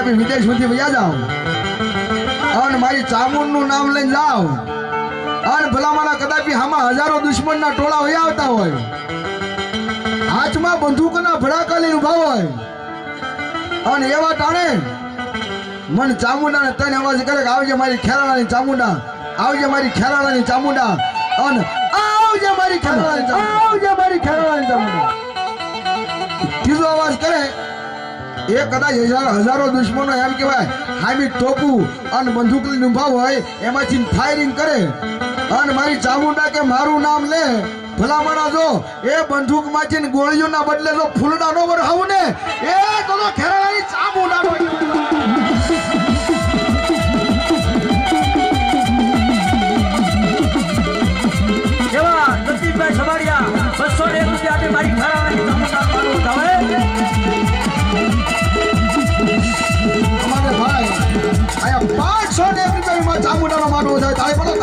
कदापि विदेश में वया जाओ और मारी चामुंड नु नाम लઈને जाओ और भलामाना कदापि हमा हजारों दुश्मन ना टोळा होया આવતા હોય હાથમાં બંદૂકના ભડાકા લઈને ઉભા હોય અને એવા ટાણે મન ચામુંડાને તને અવાજ કરે કે આવજે મારી ખેરાણાની ચામુંડા આવજે મારી ખેરાણાની ચામુંડા અને આવજે મારી ખેરાણાની ચામુંડા આવજે મારી ખેરાણાની ચામુંડા ત્રીજો અવાજ કરે એ કદાચ હજારો દુશ્મનો એમ કહેવાય હામી ટોપુ અને બંદૂક લઈને ઉભા હોય એમાંથી ફાયરિંગ કરે અને મારી ચામુંડા કે મારું નામ લે ભલામણા જો એ બંદૂક માંથી ગોળીઓના બદલે જો ફૂલડા નો વરહાવું ને એ તો ખેરાણાની ચામુંડા કેવા નસીબભાઈ સવાડિયા 201 રૂપિયા મારી ખેરાણાની ચામુંડા મારો ધાવે અમારે ભાઈ આયા 501 રૂપિયામાં ચામુંડાનો માનવો થાય તાય બોલો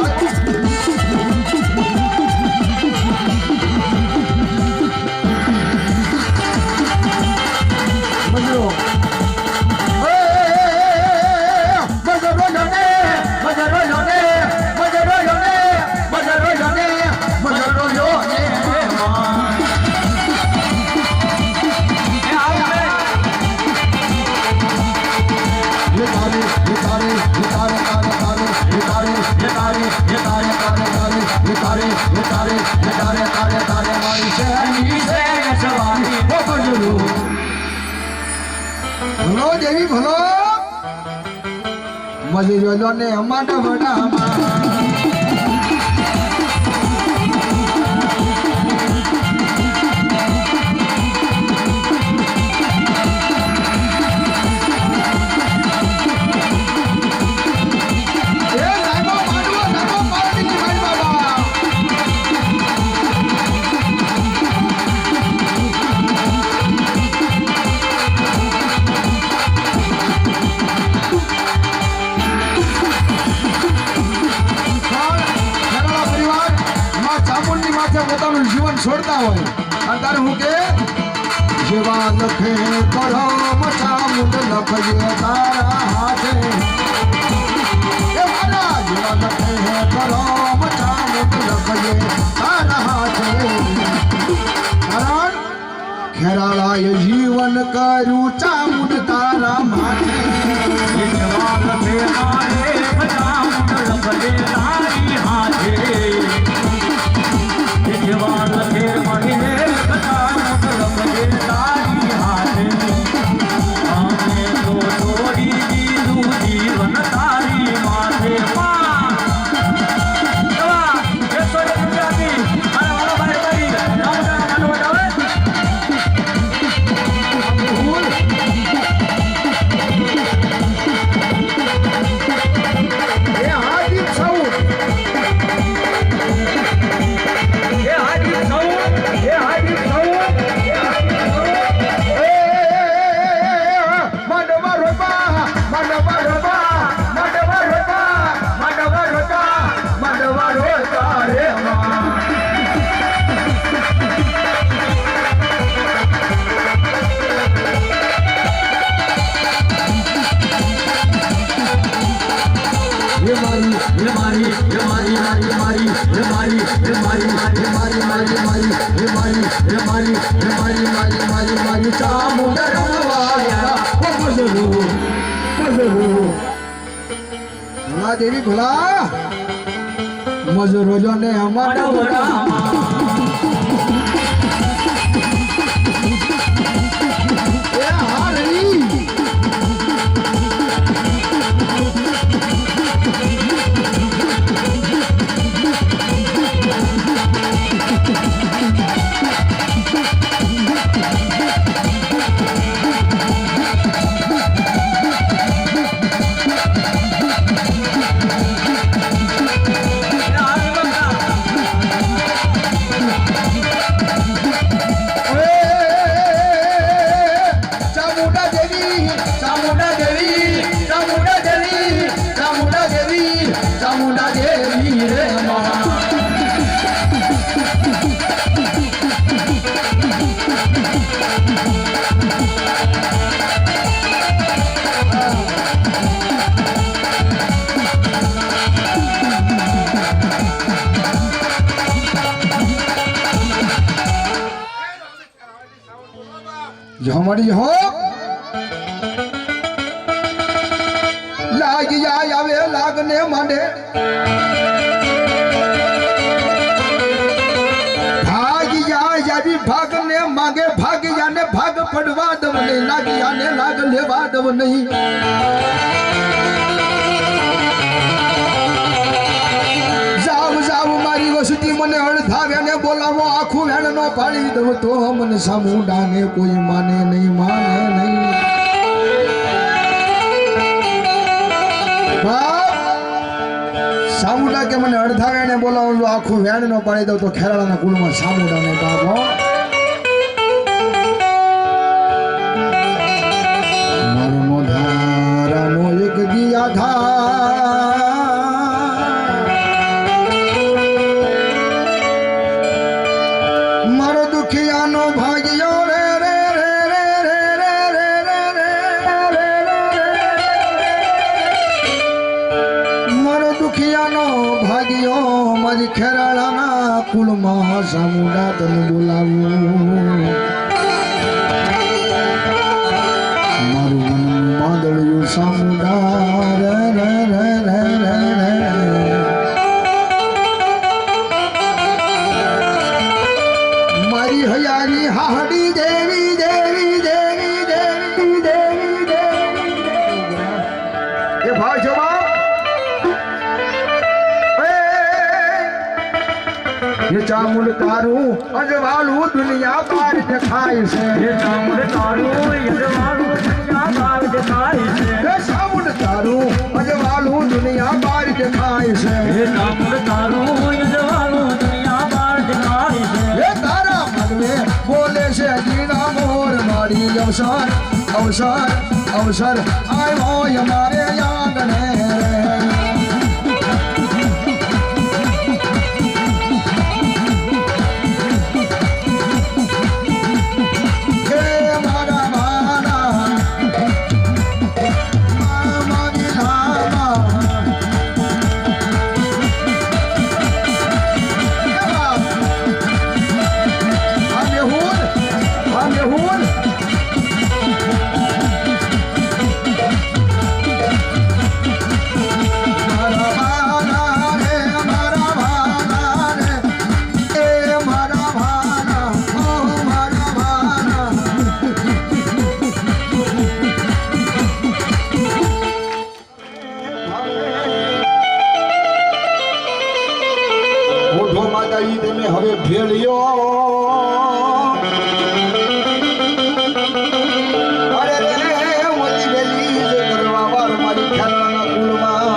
ભલો દેવી ભલો મજૂરો ને અમારા વડામાં પોતાનું જીવન છોડતા હોય અને તારે હું કે જેવા લખે કરો ચામુંડ લખજે તારા હાથે એ મારા જેવા લખે કરો ચામુંડ લખજે તારા હાથે કારણ ખેરાળાએ જીવન કર્યું ચામુંડ તારા માથે જેવા લખે ચામુંડ લખજે તારી હાથે जवान फिर महीने तारी हाथे आने तो थोड़ी जीवन तारी माथे देवी भला मजूरो ने हमारा झमड़ी हो लाग जाए आवे लागने मांडे भाग जाए जावी भागने मांगे भाग जाने भाग पड़वा दव नहीं लाग जाने लाग लेवा दव नहीं जाव जाव मारी वसती मने अड़धाव्या ने बोलावो आखू वेण नो पाड़ी दव तो मन सामुंडा ने कोई माने नहीं सामुंडा के મને અડધા વેણે બોલાવો જો આખું વેણ નો પાડી દઉં તો ખેરાળાના કુળમાં સામુંડા ને બાબો મારો ધારાનો એક દિયા ધા મારો દુખિયાનો ભાગ્યો રે રે રે રે રે રે રે મારો દુખિયાનો ભાગ્યો મારી ખેરાળાના કુળમાં સામુંડા તને બોલાવું મારું મન માંદળ્યું સામુંડા રે રે રે રે રે મારી હયારી હાહડી દેવી દેવી દેવી દેવી દેવી દેવી એ ભાઈ જવા ये चामुंड तारू अजवालू दुनिया बार दिखाई से ये चामुंड तारू यजमानू दुनिया बार दिखाई से ये चामुंड तारू अजवालू दुनिया बार दिखाई से ये चामुंड तारू यजमानू दुनिया बार दिखाई से ये तारा मन में बोले से जीना मोर मारी अवसर अवसर अवसर आए वो हमारे आंगने હવે ભેળ્યો અરે રે મોતી વેલી જે કરવા વાર મારી ખ્યાલના કુળમાં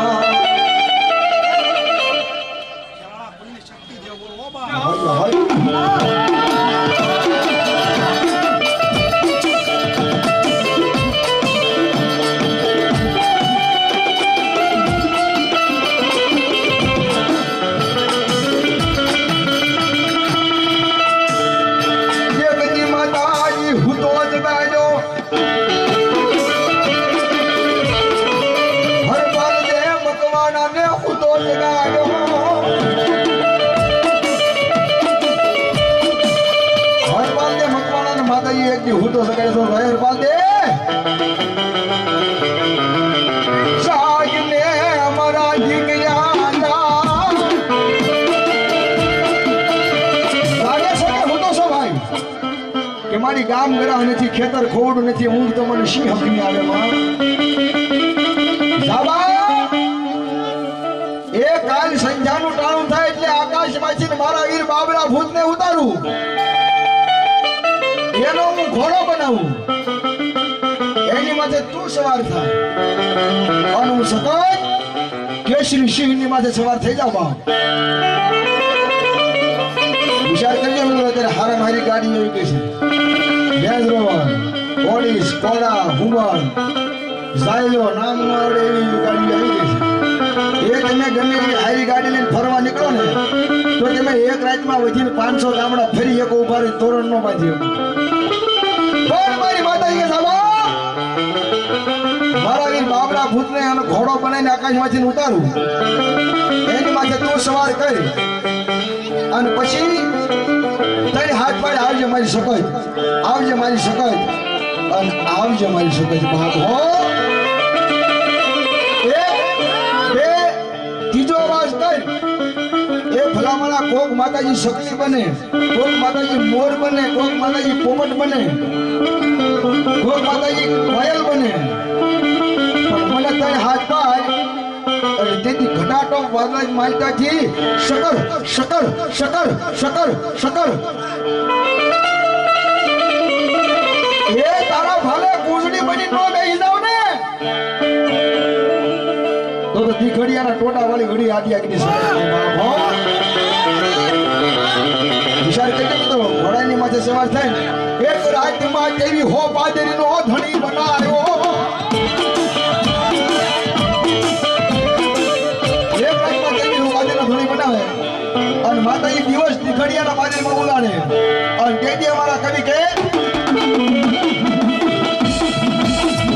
હું તો સગાઈ તો રહે પાલ દે સાજને અમારા જીગયા લાગે છે કે હું તો છો ભાઈ કે મારી ગામ ગરા નથી ખેતર ખોડ નથી હું તો મને શી હકની આવે માં સાબા એ કાલ સંધ્યાનું ટાણું થાય એટલે આકાશમાંથી મારા વીર બાબરા ભૂતને ઉતારું એનો હું ઘોડો બનાવું એની માથે તું સવાર થાય અને હું સતત કેસરી સિંહની માથે સવાર થઈ જાવ બા વિચાર કરજો મિત્રો અત્યારે હારા મારી ગાડી એવી કઈ છે રેન્જ રોવર પોલીસ કોડા હુમર ઝાયલો નામ ન આવડે એવી ગાડી આવી ગઈ છે એ તમે ગમે એવી હારી ગાડી લઈને ફરવા નીકળો ને તો તમે એક રાતમાં વધીને 500 ગામડા ફરી એક ઉભા રહી તોરણ નો બાંધી પણ મારી માતા કે સાબા મારા વીર બાબરા ભૂતને આનો ઘોડો બનાવીને આકાશમાંથી ઉતારું એની માથે તું સવાર કરી અને પછી તારી હાથ પાડે આવજે મારી સકત અને આવજે મારી સગજ બાપ હો બે ત્રીજો અવાજ કર એ ભલામણા કોક માતાજી શકલી બને કોક માતાજી મોર બને કોક માતાજી પોપટ બને કોક માતાજી કોયલ બને પણ મને તને હાથ પાય અને તેથી ઘટાટો વાદળ માલતાથી શકર શકર શકર શકર શકર એ તારા ભાલે કુંજડી બની નો બેહી જાવ ને તો દીખડિયાના ટોટા વાળી ઘડી આડી આગની સગજ હો વિચાર કરી તો ઘોડાની માથે સવાર થાય ને એક રાતમાં કેવી હો પાદરીનો ધણી બનાવ્યો એક રાતમાં કેવી હો પાદરીનો ધણી બનાવે અને માતાજી દિવસ દીખડિયાના પાદરીમાં બોલાડે અને તેથી અમારા કવિ કે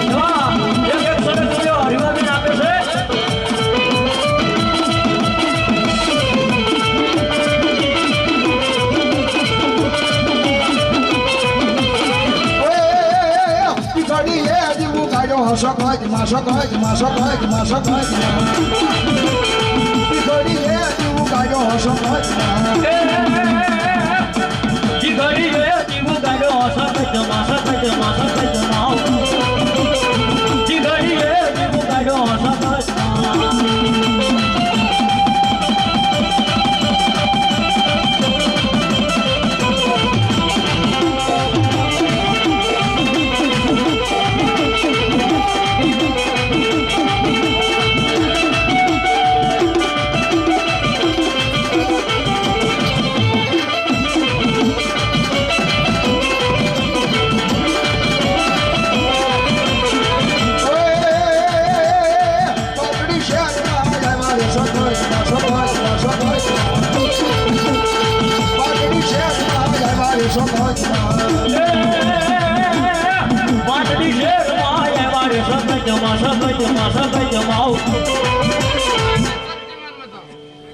એવા એક સરસ વિડિયો હરિવાબેન આપે છે. માસક હોય માસક હોય માસક હોય માસક હોય ઘડી એ જીવું ગાયો હસક હોય જી ઘડી એ જીવું ગાયો હસક હોય માસક હોય માસક હોય નાવ જી ઘડી એ જીવું ગાયો હસક હોય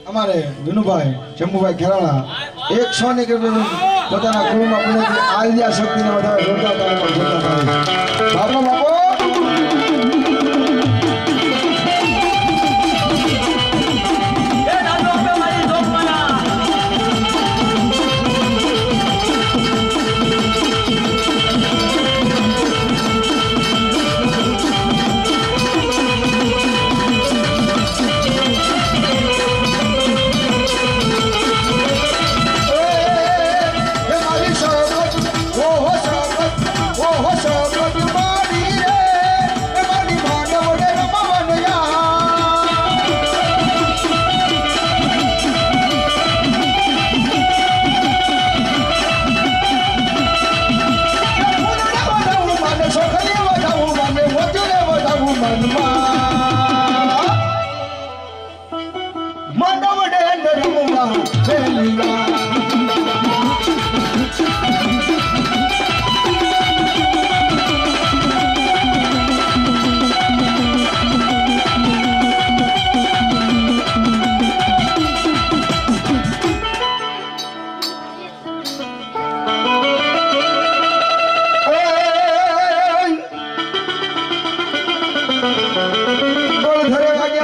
અમારે વિનુભાઈ શંભુભાઈ ખેરાણા 100 ને કે પોતાના કુળમાં પુણ્યથી આલિયા શક્તિને વધારે જોરદાર તાળીઓ જોરદાર તાળી બાપો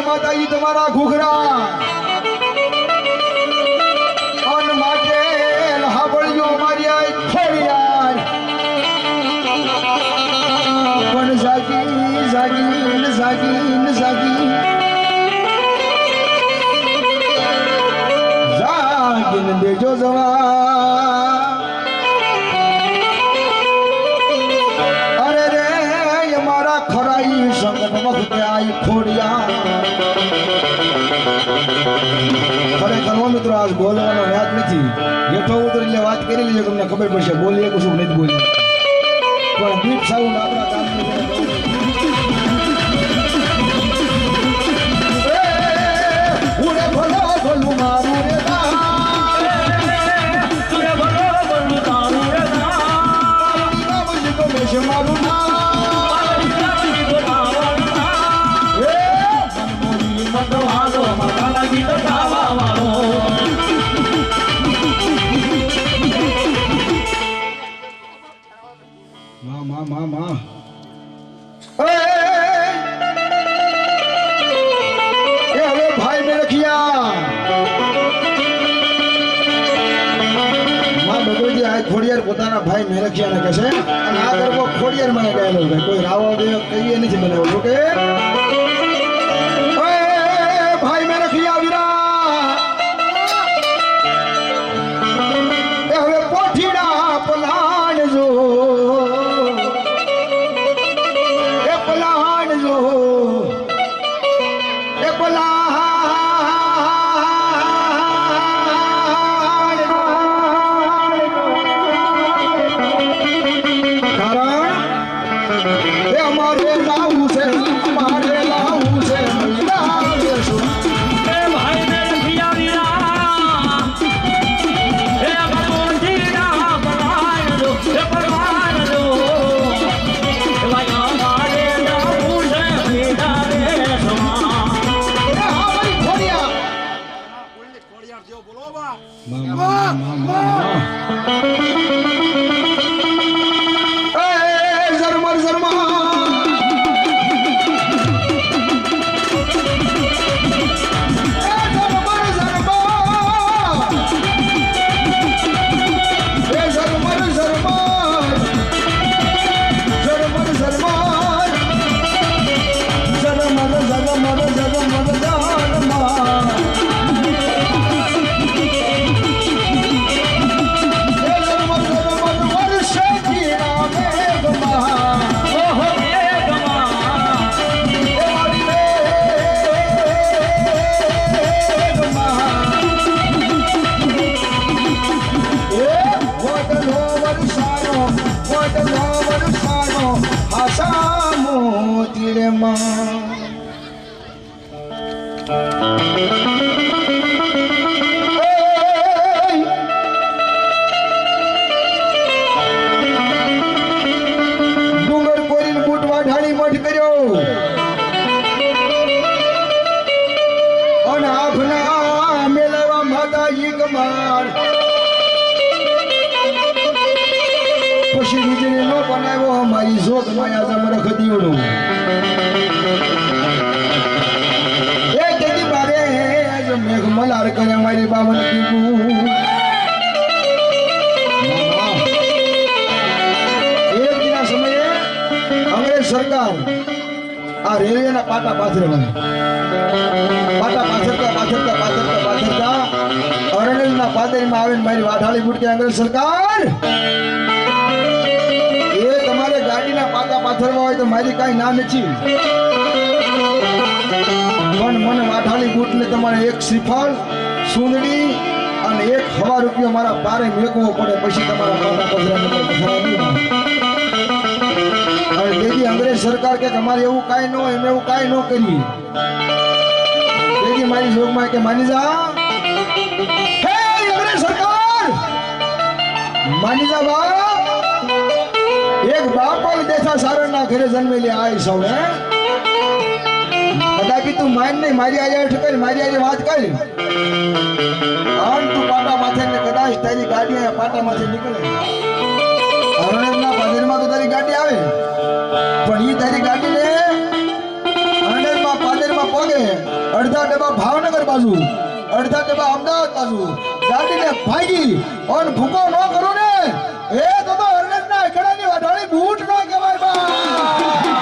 માતાજી તમારા ઘૂઘરા અન માટે લહાબળીઓ મારી આઈ ખોડિયાર પણ જાગી જાગી જાગી જાગી જાગીને દેજો જવા અરે રે અમારા ખરાઈ સંગત વખતે આઈ ખોડિયાર ખરેખર મિત્રો આજ બોલવાનો યાદ નથી હેઠો ઉતર એટલે વાત કરી લેજો તમને ખબર પડશે બોલીએ કશું નથી બોલી પણ દીપ સાઉન્ડ આપણા કામની ઉડે ભલો ભલું મારું રે ઉડે ભલો ભલું મારું રે મારું ના માં ખોડિયાર પોતાના ભાઈ મેરખિયાને કહે છે અને આ ગરબો ખોડિયાર માં ગાયેલો છે કોઈ રાવણ દેવ કહીએ નથી મને ઓલું કે ઓય ભાઈ મેરખિયા વીરા એ હવે પોઠીડા પલાણજો એ પલાણજો એ અમારે લાવું છે અમારે લાવું છે લાવીશું એ ભાઈ મેરખિયા વીરા એ ગોઠીડા પલાણજો એ પલાણજો એ ભાઈ અમારે લાવું છે મીઠા દેશમાં એ હા ભાઈ ખોડિયા એ ઝરમર ઝરમર ઓહો મેઘમાં ડુંગર કોરીને બૂટવા ઢાળી મઠ કર્યો અને આભના મેલાવા માતાજી કમાર પછી વીજળી નો બનાવ્યો મારી જોત માયા જમર ખદીઓનો એ તેથી બારે જો મેઘ મલાર કરે મારી બાવન કીધું એક દિના સમયે અંગ્રેજ સરકાર આ રેલવેના પાટા પાથરવાની પાટા પાથરતા અરણેલના પાદરીમાં આવીને મારી વાઢાળી બુટકે અંગ્રેજ સરકાર એ તમારે ગાડીના પાટા પાથરવા હોય તો મારી કાંઈ ના નથી પણ મને વાઢાળી બુટને તમારે એક શ્રીફળ સુંદડી અને એક ₹1 મારા પારે મેકવો પડે પછી તમારા પાટા પથરા અને તેથી અંગ્રેજ સરકાર કે અમારે એવું કાંઈ ન હોય એમ એવું કાંઈ ન કરી તેથી મારી જોગમાં કે માની જા હે અંગ્રેજ સરકાર માની જા બાપ એક બાપા દેશા સારણના ઘરે જન્મેલી આઈ સૌ હે કદાપી તું માન નહીં મારી આજે ઠકર મારી આજે વાત કરી આમ તું પાટા માથે ને કદાચ તારી ગાડી અહીંયા પાટા માથે નીકળે અરણેજના પાદરમાં તો તારી ગાડી આવે પણ ઈ તારી ગાડીને અરણેજમાં પાદરમાં પોગે અડધા ડબ્બા ભાવનગર બાજુ અડધા ડબ્બા અમદાવાદ બાજુ ગાડીને ભાગી અને ભૂકો ન કરો ને એ તો અરણેજના અખેડાની વાઢાળી બૂટ ન કહેવાય બા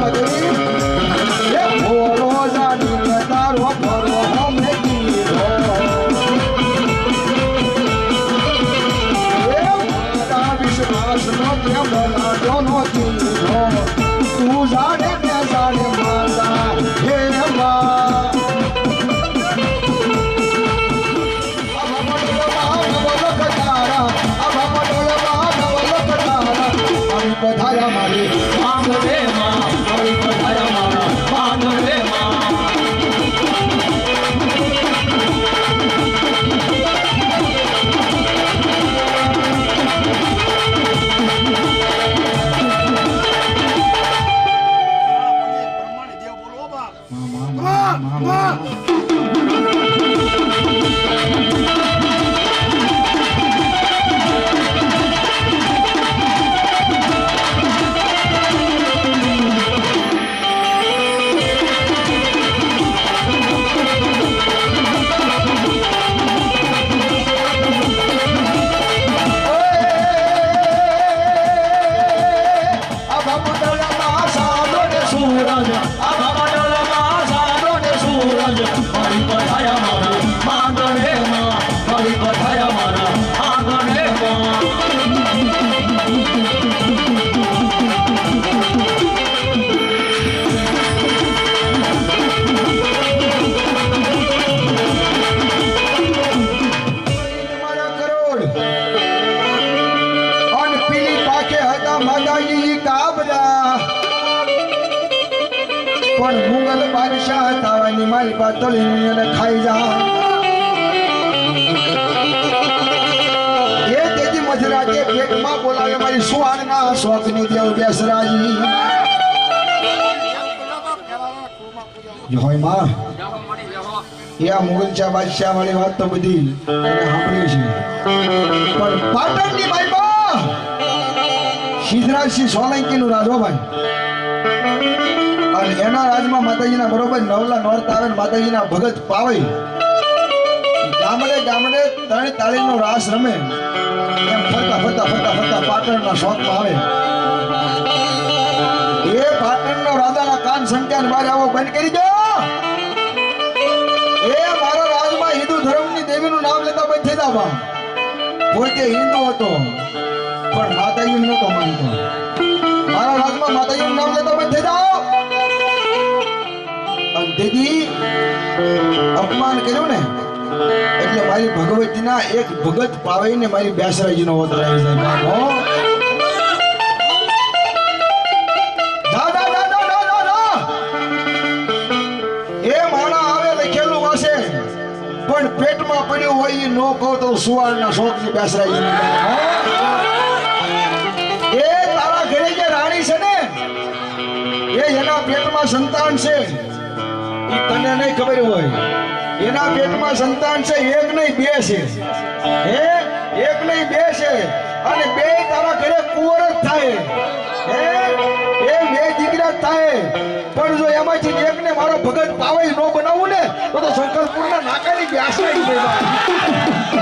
મધરી એ ભોળો જાની તારો ભરો હમે કીધો એ મારા વિશ્વાસનો પ્રેમ લાગ્યો કીધો તું જાણે ને જાણે માતા હે મા પધાર્યા મારી માંગ રે માં મારી પધાર્યા મારા માંગ રે માં પણ મુગલ બાદશાહ તાવાની મારી પાતળી અને ખાઈ જા એ તેજી મજરાજે પેટમાં બોલાવે મારી સુહારના શોખની દેવ બેસરાજી જોય માં એ આ મુગલ ચા બાદશાહ વાળી વાત તો બધી એને સાંભળી છે પણ પાટણની મારી સિદ્ધરાજસિંહ સોલંકીનું રાજોભાઈ અને એના રાજમાં માતાજીના બરોબર નવલા નોરતા આવે ને માતાજીના ભગત પાવે ગામડે ગામડે ત્રણ તાળીનો રાસ રમે એમ ફરતા ફરતા ફરતા ફરતા પાટણના શોખમાં આવે એ પાટણનો રાજાના કાન સંખ્યાને બહાર આવો બંધ કરી દો એ મારા રાજમાં હિન્દુ ધર્મની દેવીનું નામ લેતા બંધ થઈ જાવ પોતે હિન્દુ હતો પણ માતાજી નતો માનતો મારા રાજમાં માતાજીનું નામ લેતા બંધ થઈ જાવ દીદી અપમાન કર્યું ને એટલે મારી ભગવતીના એક ભગત પાવીને મારી બેસરાજીનો વધ રહી જાય બાપો એ માણા આવે લખેલું વાસે પણ પેટમાં પડ્યું હોય એ નો કહો તો સુવાળના શોખની બેસરાજીની એ તારા ઘરે જે રાણી છે ને એ એના પેટમાં સંતાન છે તને નહીં ખબર હોય એના પેટમાં સંતાન છે એક નહીં બે છે હે એક નહીં બે છે અને બે તારા ઘરે કુંવર જ થાય હે એ બે દીકરા થાય પણ જો એમાંથી એકને મારો ભગત પાવાઈ નો બનાવું ને તો શંકરપુરના નાકાની બેસાઈ ગઈ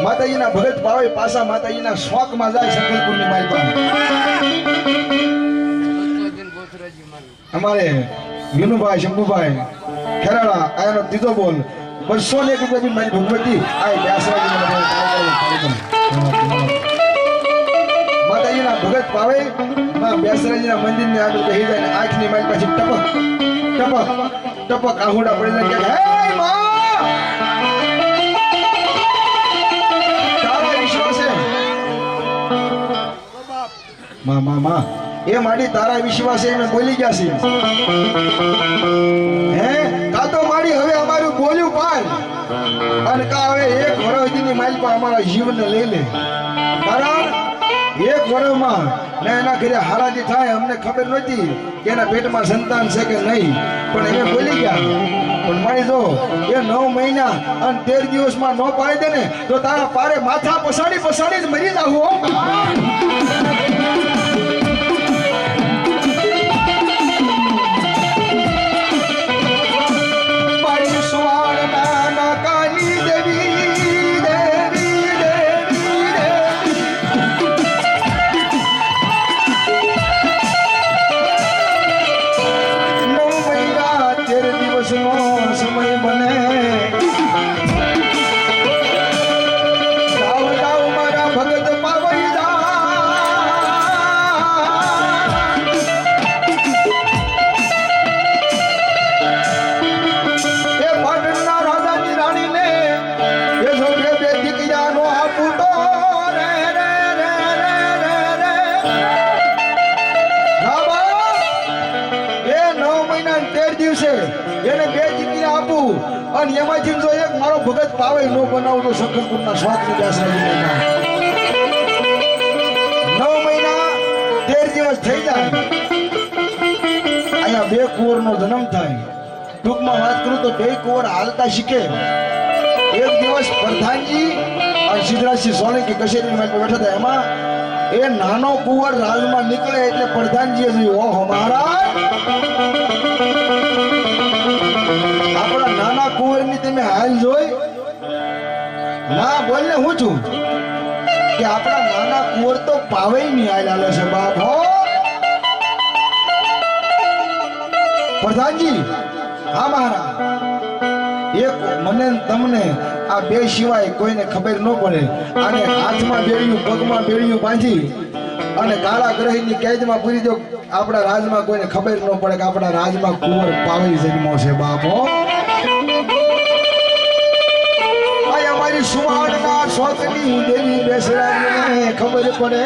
માતાજીના ભગત પાવે પાછા માતાજીના શોખમાં જાય શંકરપુરની માલપા અમારે વિનુભાઈ શંભુભાઈ ખેરાળા આનો ત્રીજો બોલ 201 રૂપિયા મારી ભગવતી આ માતાજીના ભગત પાવે માં બેસરાજીના મંદિરની આગળ બેસી જાય ને આંખની મારી પાછી ટપક ટપક ટપક આહુડા પડી જાય હે માં માં એ મારી તારા વિશ્વાસે અમે બોલી ગયા છીએ હે કા તો મારી હવે અમારું બોલ્યું પાય અને કા હવે એક વરસની માલપા અમારા જીવનને લઈ લે કારણ એક વરસમાં ને એના ઘરે હારાજી થાય અમને ખબર નહોતી કે એના પેટમાં સંતાન છે કે નહીં પણ એને બોલી ગયા પણ મારી જો એ 9 મહિના અને 13 દિવસમાં નો પાડી દે ને તો તારા પારે માથા પસાડી પસાડી જ મરી જાવ હો મારી સુવાળ નાના કાલી દેવી દેવી દેવી દેવી 9 મહિના 13 દિવસનો સમય બને જાવ જાવ મારા ભગત પાવઈ જા એ પાટણના રાજાની રાણીને એ છોકરે બે દીકરાનો આપું તો રે રે રે રે રે રે બાબા એ 9 મહિના 13 દિવસે એને બે દીકરી આપું અને એમાંથી જો એક મારો ભગત પાવે નો બનાવું તો શંકરપુરના સ્વાદની બેસરાજી મહિના 9 મહિના 13 દિવસ થઈ જાય અહીંયા બે કુંવરનો જન્મ થાય ટૂંકમાં વાત કરું તો બે કુંવર હાલતા શીખે એક દિવસ પ્રધાનજી અને સિદ્ધરાજસિંહ સોલંકી કચેરીમાં બેઠા હતા એમાં એ નાનો કુંવર રાજમાં નીકળે એટલે પ્રધાનજીએ જોયું ઓહો મહારાજ આપણા નાના કુંવરની તમે હાલ જોઈ ના બોલને હું છું કે આપણા નાના કુંવર તો પાવે ની હાલ હાલે છે બાપ હો પ્રધાનજી હા મહારાજ એક મને ને તમને આ બે સિવાય કોઈને ખબર ન પડે અને હાથમાં બેડિયું પગમાં બેડિયું બાંધી અને કાળા ગ્રહની કેદમાં પૂરી દો આપણા રાજમાં કોઈને ખબર ન પડે કે આપણા રાજમાં કુંવર પાવી જન્મો છે બાપો આ અમારી સુવાડના શોકની દેવી બેસરાને ખબર પડે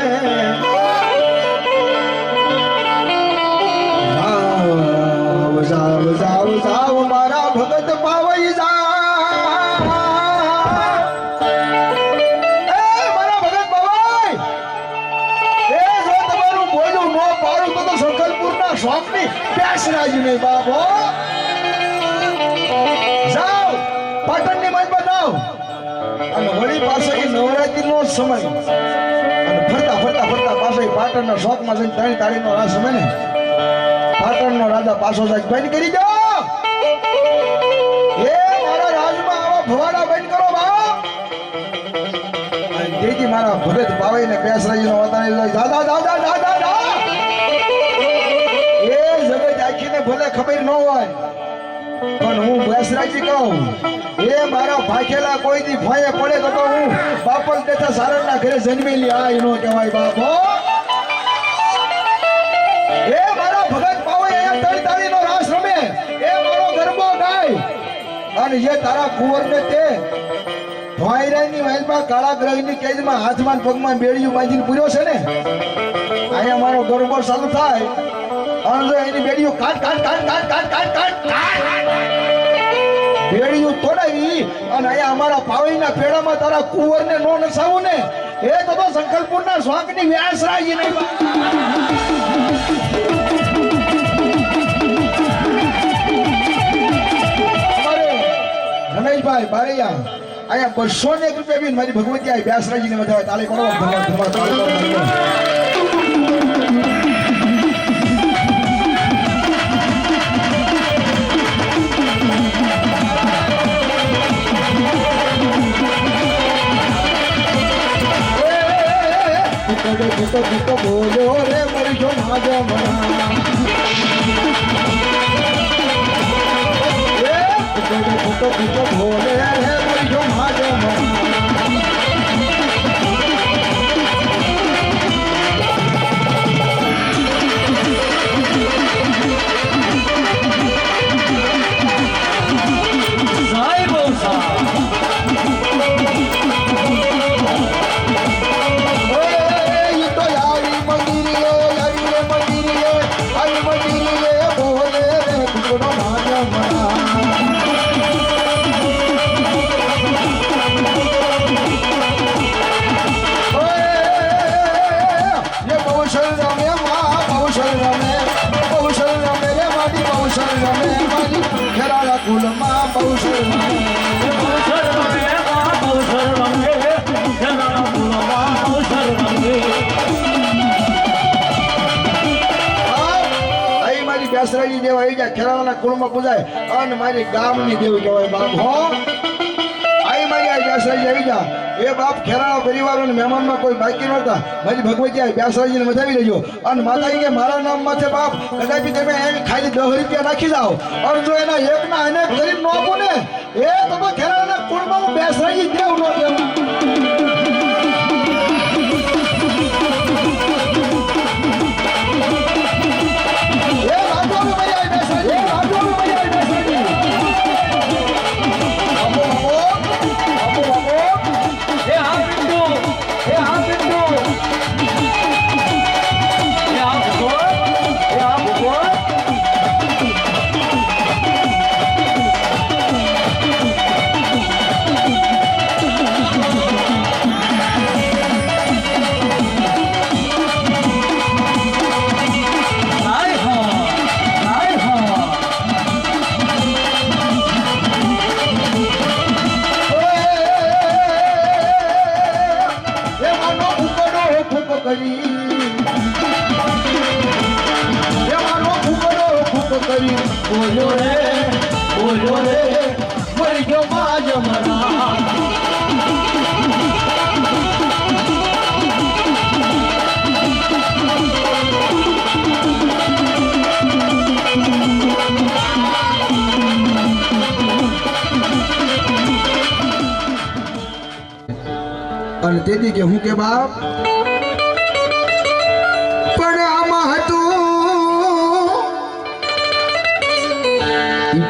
જાવ જાવ જાવ મારા ભગત પાવઈ જા શોખની બેસરાજી નહીં બાબો જાઓ પાટણની મજમાં જાઓ અને વળી પાસે નવરાત્રીનો સમય અને ફરતા ફરતા ફરતા પાછો પાટણના શોખમાં જઈને તાળી તાળીનો રાસ સમય ને પાટણનો રાજા પાછો જાય બંધ કરી દો એ મારા રાજમાં આવા ભવાડા બંધ કરો બાપ તેથી મારા ભગત ભાવીને બેસરાજીનો વતાણી દાદા દાદા દાદા દાદા ભલે ખબર ન હોય પણ હું બેસરાજી કહું એ મારા ભાખેલા કોઈ દી ભોયે પડે તો હું બાપલ દેતા સારણના ઘરે જન્મેલી આ એનો કહેવાય બાપો એ મારા ભગત પાવે અહીંયા તળી તાળીનો રાસ રમે એ મારો ગરબો ગાય અને જે તારા કુંવરને તે ભોયરાની વાઈલમાં કાળા ગ્રહની કેદમાં હાથમાં પગમાં બેડિયું બાંધીને પૂર્યો છે ને અહીંયા મારો ગરબો ચાલુ થાય અને એની બેડીઓ કાટ કાટ કાટ કાટ કાટ કાટ કાટ બેડીઓ તોડાવી અને અહીંયા અમારા પાવઈના પેડામાં તારા કુંવરને નો નસાવું ને એ તો સંકલ્પપુરના સ્વાંગની વ્યાસરાજી નહીં રમેશભાઈ બારૈયા અહીંયા 201 રૂપિયા બી મારી ભગવતી આ વ્યાસરાજીને વધારે તાળી કરો ભૂતો બોલો રે મરજો માજો મના ભૂતો બોલે રે મરજો માજો મના ખેરાળા કુલમાં બહુ શરમાવે. બહુસર રમે બહુસર રમે ખેરાળા કુલમાં બહુસર રમે. અહીં મારી બેસરાજી દેવ આવી જાય ખેરાળાના કુળમાં પૂજાય અને મારી ગામની દેવ કહેવાય બાપ હો. અહીં મારી આ બેસરાજી આવી જા એ બાપ ખેરાળા પરિવાર અને મહેમાનમાં કોઈ બાકી નહોતા મારી ભગવતી આ બેસરાજીને વધાવી લેજો અને માતાજી કે મારા નામમાં છે બાપ કદાચ તમે એમ ખાલી 10 રૂપિયા નાખી જાઓ અને જો એના એકના અનેક ગરીબ નો આપો ને એ તમે ખેરાળાના કુળમાં હું બેસરાજી દેવ નો કહેવાય. બોલ્યો રે મરી ગયો માજ મરા. અને તેથી કે હું કે બાપ પણ આમાં હતું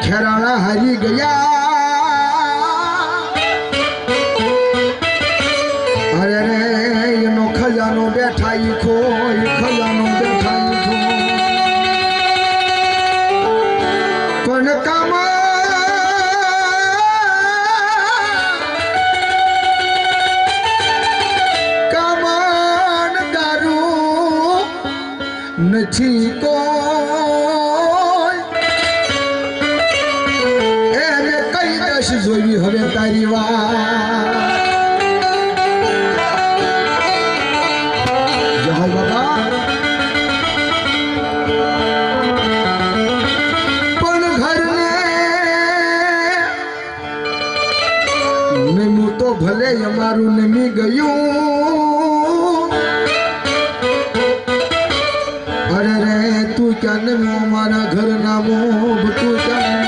ખેરાળા હારી ગયા અરે રે એનો ખજાનો બેઠા ઈ ખોઈ ખજાનો બેઠા ઈ ખો પણ કામા નથી કોઈ એને કઈ દશ જોઈ હવે તારી વાત જય બાબા. પણ ઘરને નમું તો ભલે અમારું નમી ગયું અરે રે તું ક્યાં નમો મારા ઘર નામો તું ક્યાં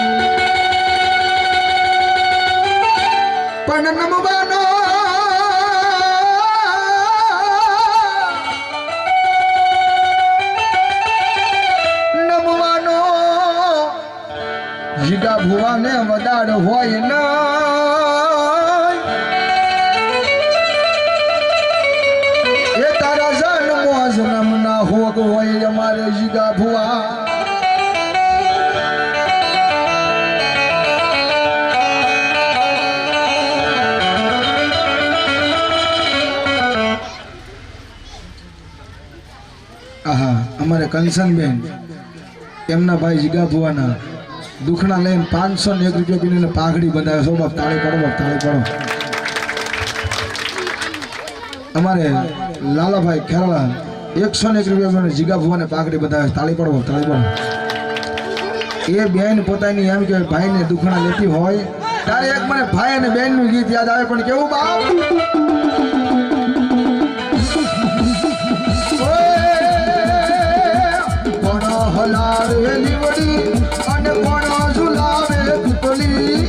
પણ નમવાનો નમવાનો જીગા ભુવાને વદાડ હોય ના એ તારા જન્મો જન્મ ના હોગ હોય અમારે જીગા ભુવા. આહા અમારે કંસનબેન એમના ભાઈ જીગા ભુવાના દુખણા લઈને 501 રૂપિયા પીને પાઘડી બંધાવે છો બાપ તાળી પડો બાપ તાળી પડો. અમારે લાલાભાઈ ખેરાળા 101 રૂપિયા જીગા ભુવાને પાઘડી બંધાવે તાળી પડો તાળી પડો. એ બેન પોતાની એમ કે ભાઈને દુખણા લેતી હોય ત્યારે એક મને ભાઈ અને બેન નું ગીત યાદ આવે પણ કેવું બાપ હલાવે લીવડી અને કોણો ઝુલાવે પીપળી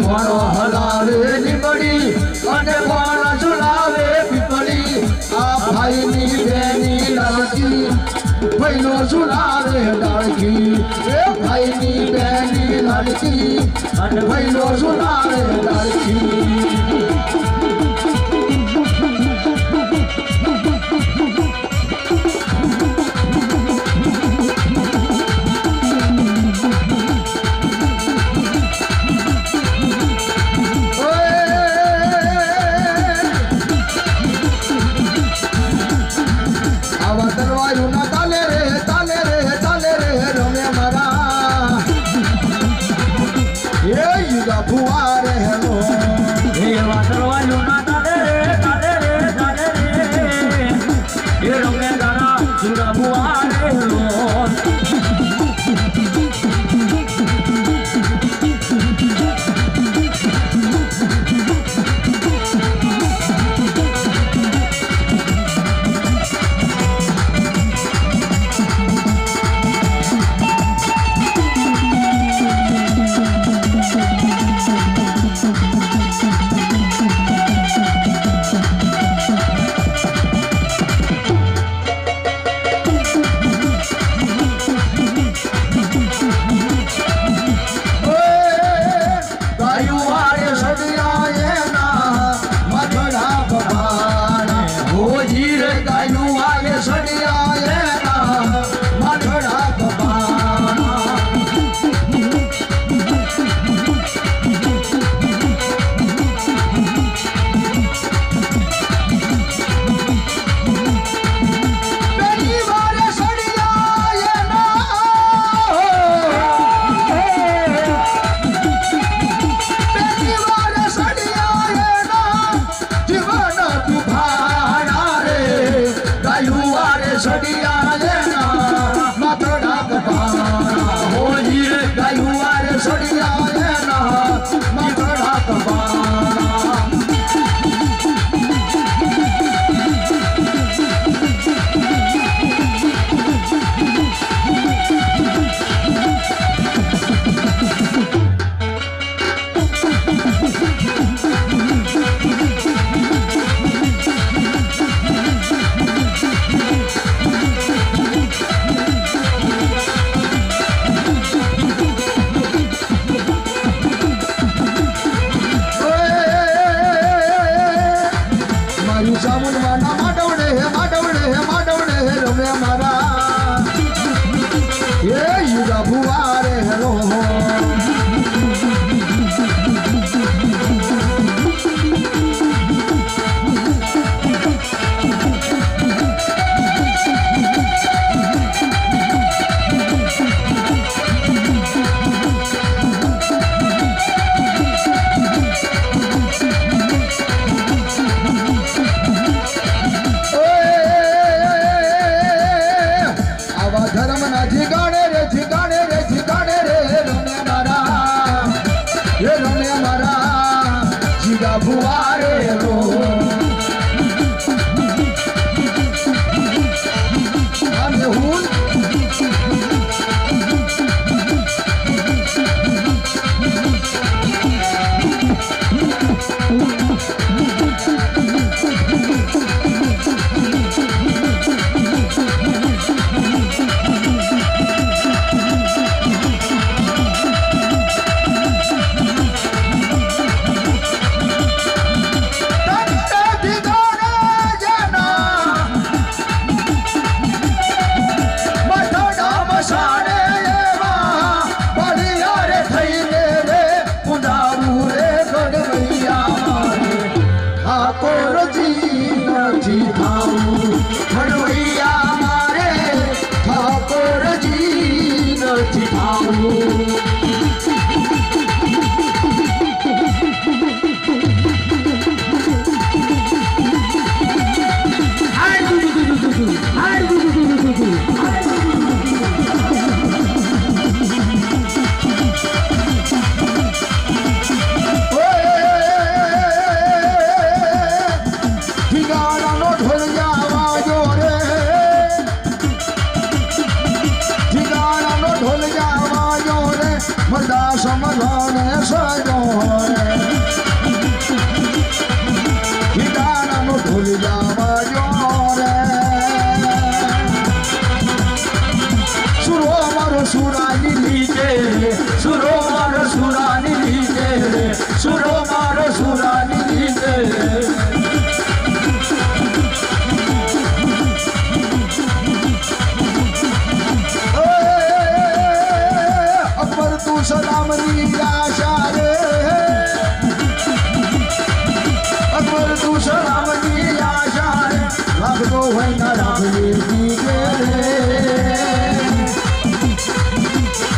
કોણો હલાવે લીવડી અને કોણો ઝુલાવે પીપળી આ ભાઈની બેની લાડકી ભાઈનો ઝુલાવે ડાળકી એ ભાઈની બેની લાડકી અને ભાઈનો ઝુલાવે ડાળકી. જીગા ફુવારે હેલો એ વાસરવા જૂના તારે રે એ રમે તારા જૂના બુઆરે લો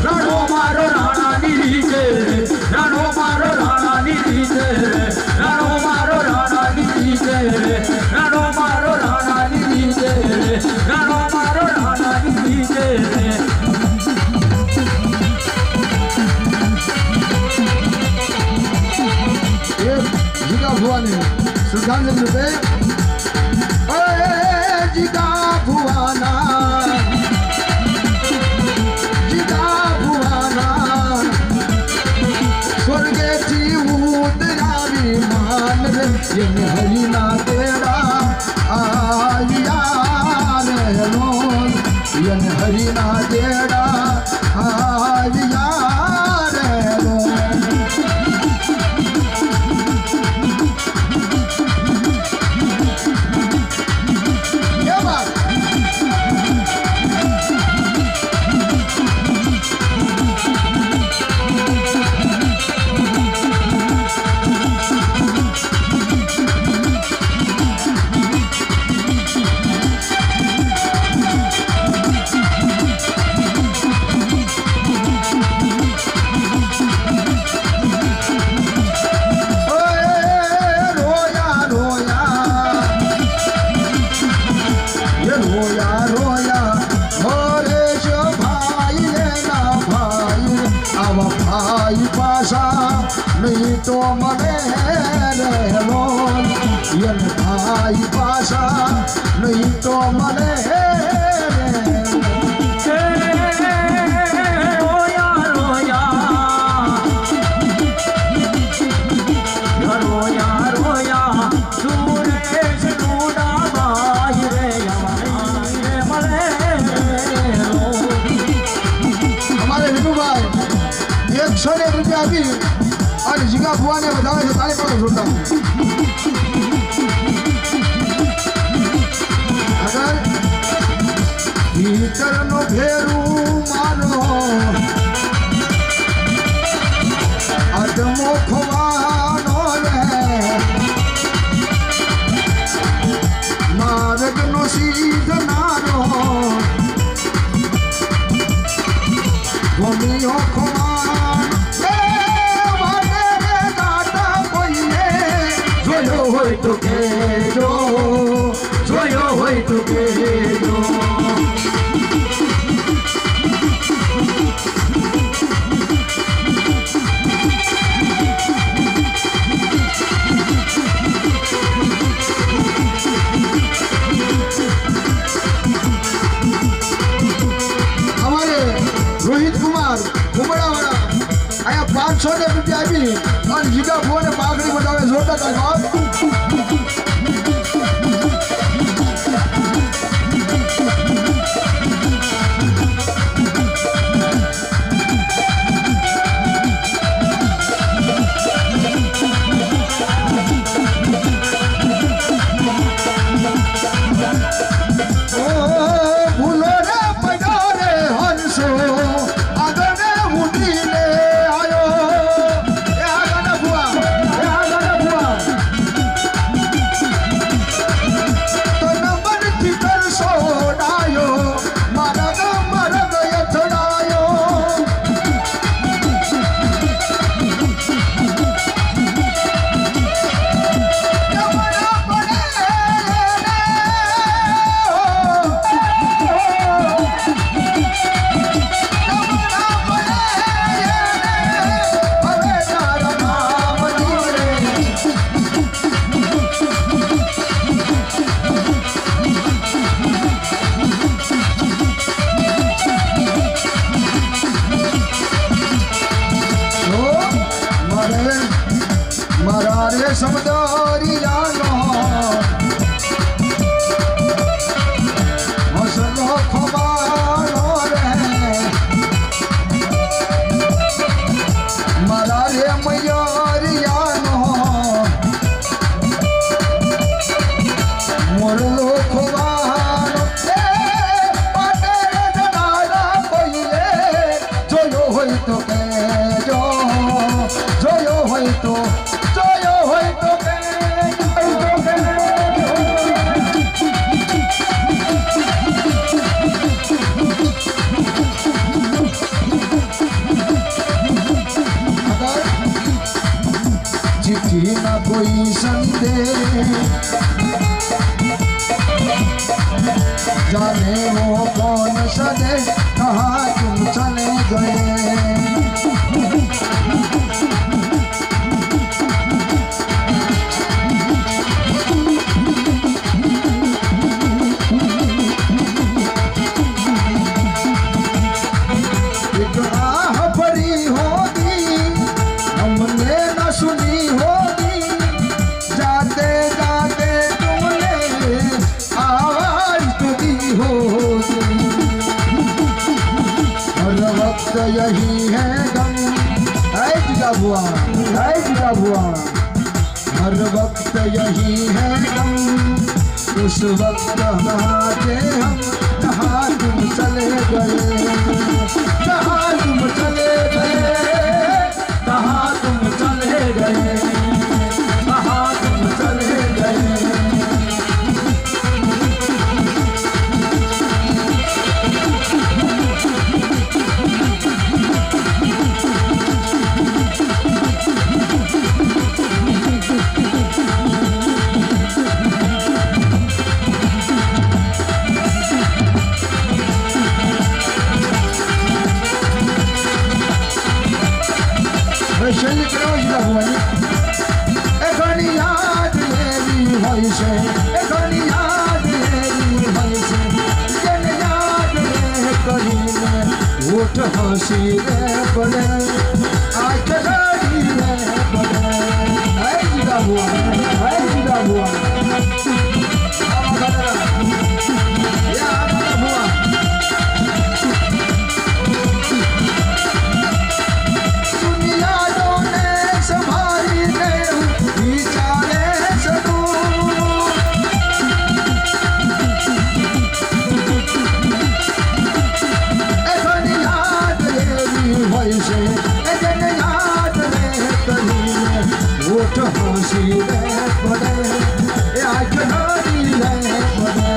રાણો મારો રાણા ની રીતે રાણો મારો ध्यान से सुनते जिगा भुआना जिगा भुआना स्वर्गे थी उतरावी मान रे ये हरिना तेरा आलिया रे रोन ये हरिना तेरा आलिया रे रोन क्या बात नहीं तो मरे रे रोन ये भाई पाशा नहीं तो मरे रोया रोया रोया रोया सुरेश रूडा भाई रे मले हमारे विनू भाई 101 रुपया भी और जिगा बुआ ने बताया तो ताली पर जोड़ता हूँ अगर भीतर नो भेरू मारो अदमो खुवानो रे मार्ग नो सीध नारो गोमियो खुवानो होय तो केजो जोयो होय तो केजो हमारे रोहित कुमार घुमड़ा वाला आया 500 रुपया भी और जिगा बुआ ने पागड़ी बतावे जोरदार तालियां मरारे समदारी जानो हसनो खबारो रे मरारे मयारी जानो मोरलो खबारो पाटे जनारा कोइले जोयो होई तो के जोयो होई तो चिट्ठी ना कोई संदेह जाने वो कौन सदे कहाँ तुम चले गए यही है गम। है जिगा बुआ, है जिगा बुआ। हर वक्त यही है गम, उस वक्त कहाँ थे हम, कहाँ तुम चले गए, कहाँ तुम चले गए, कहाँ तुम चले गए, कहाँ तुम चले गए। શૈલી કેવો જ લાગવાની એની યાદ એવી હોય છે, એની યાદ એવી હોય છે, જેને યાદ રે કરીને ઊઠ હસી રે પડે, આંખ રડી રે પડે. હે જીગા બુઆ, હે જીગા બુઆ. હસી રે પડે, આંખ રડી રે પડે.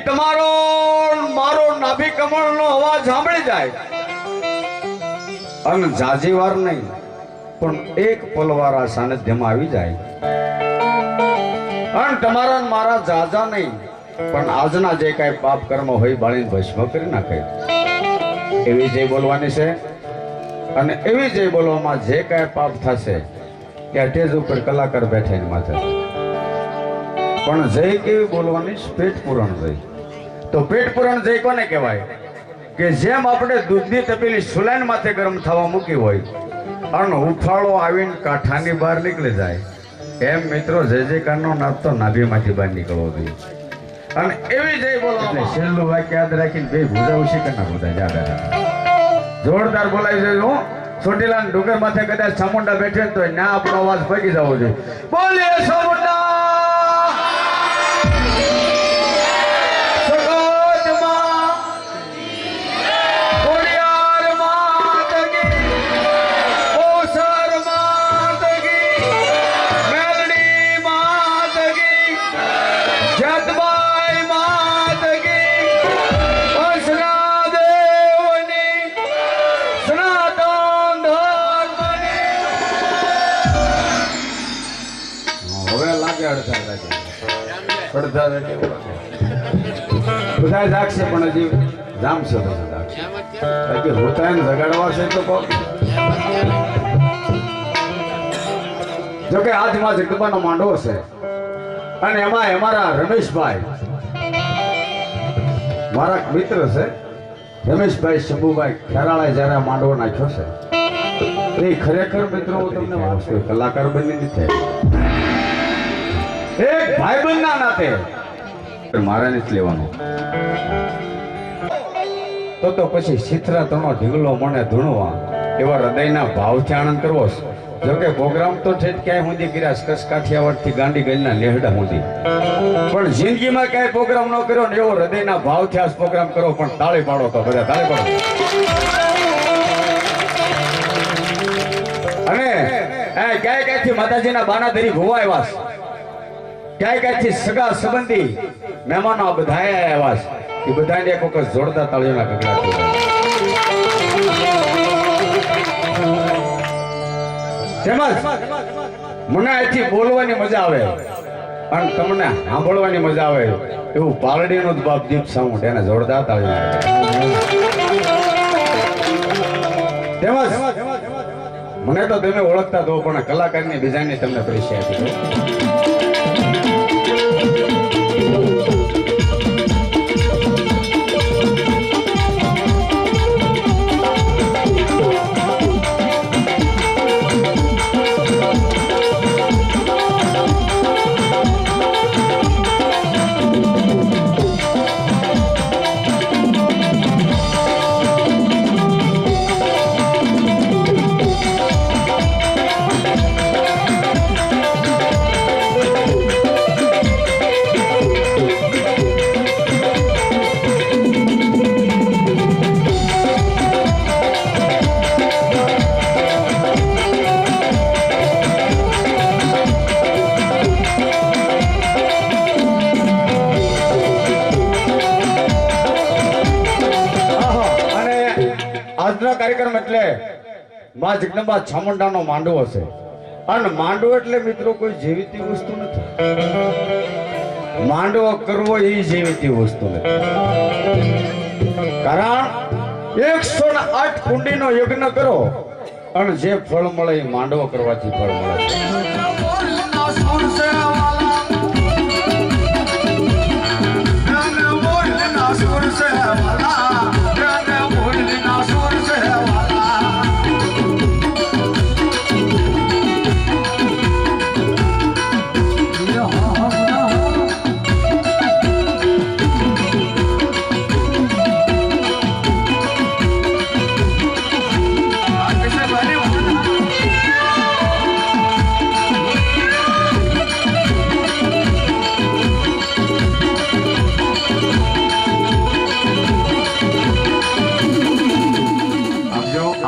તમારો મારો નાભી કમળનો અવાજ સાંભળી જાય અને જાજી વાર નહીં પણ એક પલવારા સાનિધ્યમાં આવી જાય અને તમારા મારા જાજા નહીં પણ આજના જે કાંઈ પાપ કર્મ હોય બાળીને ભસ્મ કરી નાખે એવી જય બોલવાની છે. અને એવી જય બોલવામાં જે કાંઈ પાપ થશે કે સ્ટેજ ઉપર કલાકાર બેઠા એની માથે પણ જય કેવી બોલવાની પેટ પુરાણ જય. તો પેટ પુરાણ જય કોને કહેવાય કે જેમ આપણે દૂધની તપેલી સુલાઈન માથે ગરમ થવા મૂકી હોય અને ઉફાળો આવીને કાંઠાની બહાર નીકળી જાય એમ મિત્રો જય જયકારનો નાદ તો નાભીમાંથી બહાર નીકળવો જોઈએ. અને એવી જય બોલો એટલે છેલ્લું વાક્ય યાદ રાખીને બે ભૂજા ઉછી કરી નાખો યાદ જોરદાર બોલાવી જોઈએ હું ચોટીલા ડુંગર માથે કદાચ ચામુંડા બેઠે તો ના આપણો અવાજ પગી જવો જોઈએ બોલીએ ચામુંડા બધા જાગશે પણ હજી જામશે બાકી હોતા જગાડવા છે તો જોકે આજમાં જગદંબાનો માંડવો છે અને એમાં અમારા રમેશભાઈ મારા મિત્ર છે રમેશભાઈ શંભુભાઈ ખેરાળાએ જ્યારે આ માંડવો નાખ્યો છે એ ખરેખર મિત્રો હું તમને વાત કરું કલાકાર બની નથી એક ભાઈબંધના નાતે મારે નથી લેવાનું તો પછી સિથરા તણો ઢીંગલો મને ધૂણવા એવા હૃદયના ભાવથી આનંદ કરવો જોકે પ્રોગ્રામ તો ઠેઠ ક્યાંય સુધી કર્યા કચ્છ કાઠિયાવાડથી ગાંડી ગયેલા નેહડા સુધી પણ જિંદગીમાં ક્યાંય પ્રોગ્રામ ન કર્યો ને એવો હૃદયના ભાવથી આ પ્રોગ્રામ કરો પણ તાળી પાડો તો બધા તાળી પાડો અને ક્યાંયથી માતાજીના બાના ધરી ભોવા આવ્યા ક્યાંયથી સગા સંબંધી મહેમાનો આ બધા આવ્યા છે એ બધાને એક વખત જોરદાર તાળીઓના ગગડા તેમજ મને અહીંથી બોલવાની મજા આવે અને તમને સાંભળવાની મજા આવે એવું પાલડીનો જ બાપ દીપ સાઉન્ડ એને જોરદાર તાળીઓ તેમજ મને તો તમે ઓળખતા તો પણ કલાકારની બીજાની તમને પરિચય આપી આજનો કાર્યક્રમ એટલે માં જગદંબા ચામુંડાનો માંડવો છે અને માંડવો એટલે મિત્રો કોઈ જીવિતી વસ્તુ નથી માંડવો કરવો એ જીવિતી વસ્તુ નથી કારણ 108 કુંડીનો યજ્ઞ કરો અને જે ફળ મળે એ માંડવો કરવાથી ફળ મળે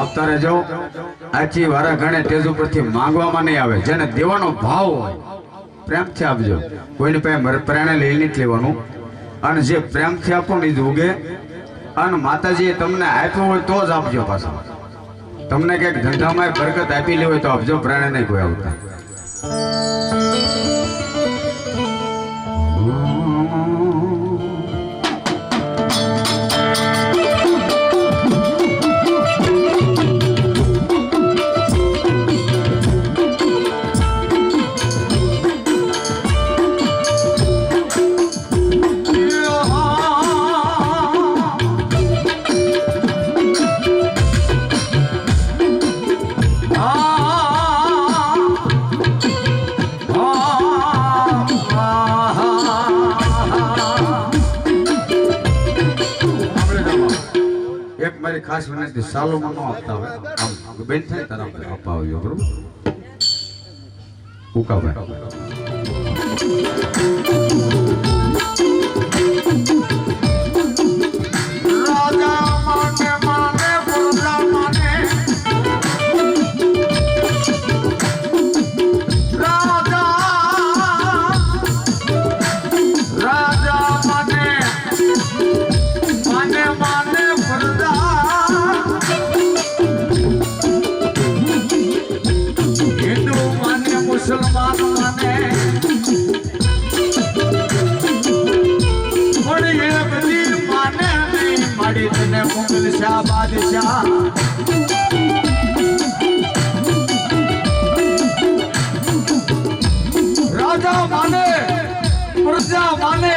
આપતા રહેજો આથી વારા ઘણે તેજ ઉપરથી માંગવામાં નહીં આવે જેને દેવાનો ભાવ હોય પ્રેમથી આપજો કોઈની પાસે પ્રેરણા લઈ નથી લેવાનું અને જે પ્રેમથી આપો ને એ જ ઉગે અને માતાજીએ તમને આપ્યો હોય તો જ આપજો પાછા તમને કંઈક ધંધામાં બરકત આપી લે હોય તો આપજો પ્રેરણા નહીં કોઈ આવતા ખાસ વિનંતી સાલોમાં ન આપતા હોય આમ બેન થાય તારા અપાવ્યો બરોબર ઉકાભાઈ રાજા માને માને પ્રજા માને રાજા માને માને માને પ્રજા હિન્દુ માને મુસલમાન માને પણ એ બધી માને નહીં માડી તને મુગલ શાહ બાદશાહ રાજા માને પ્રજા માને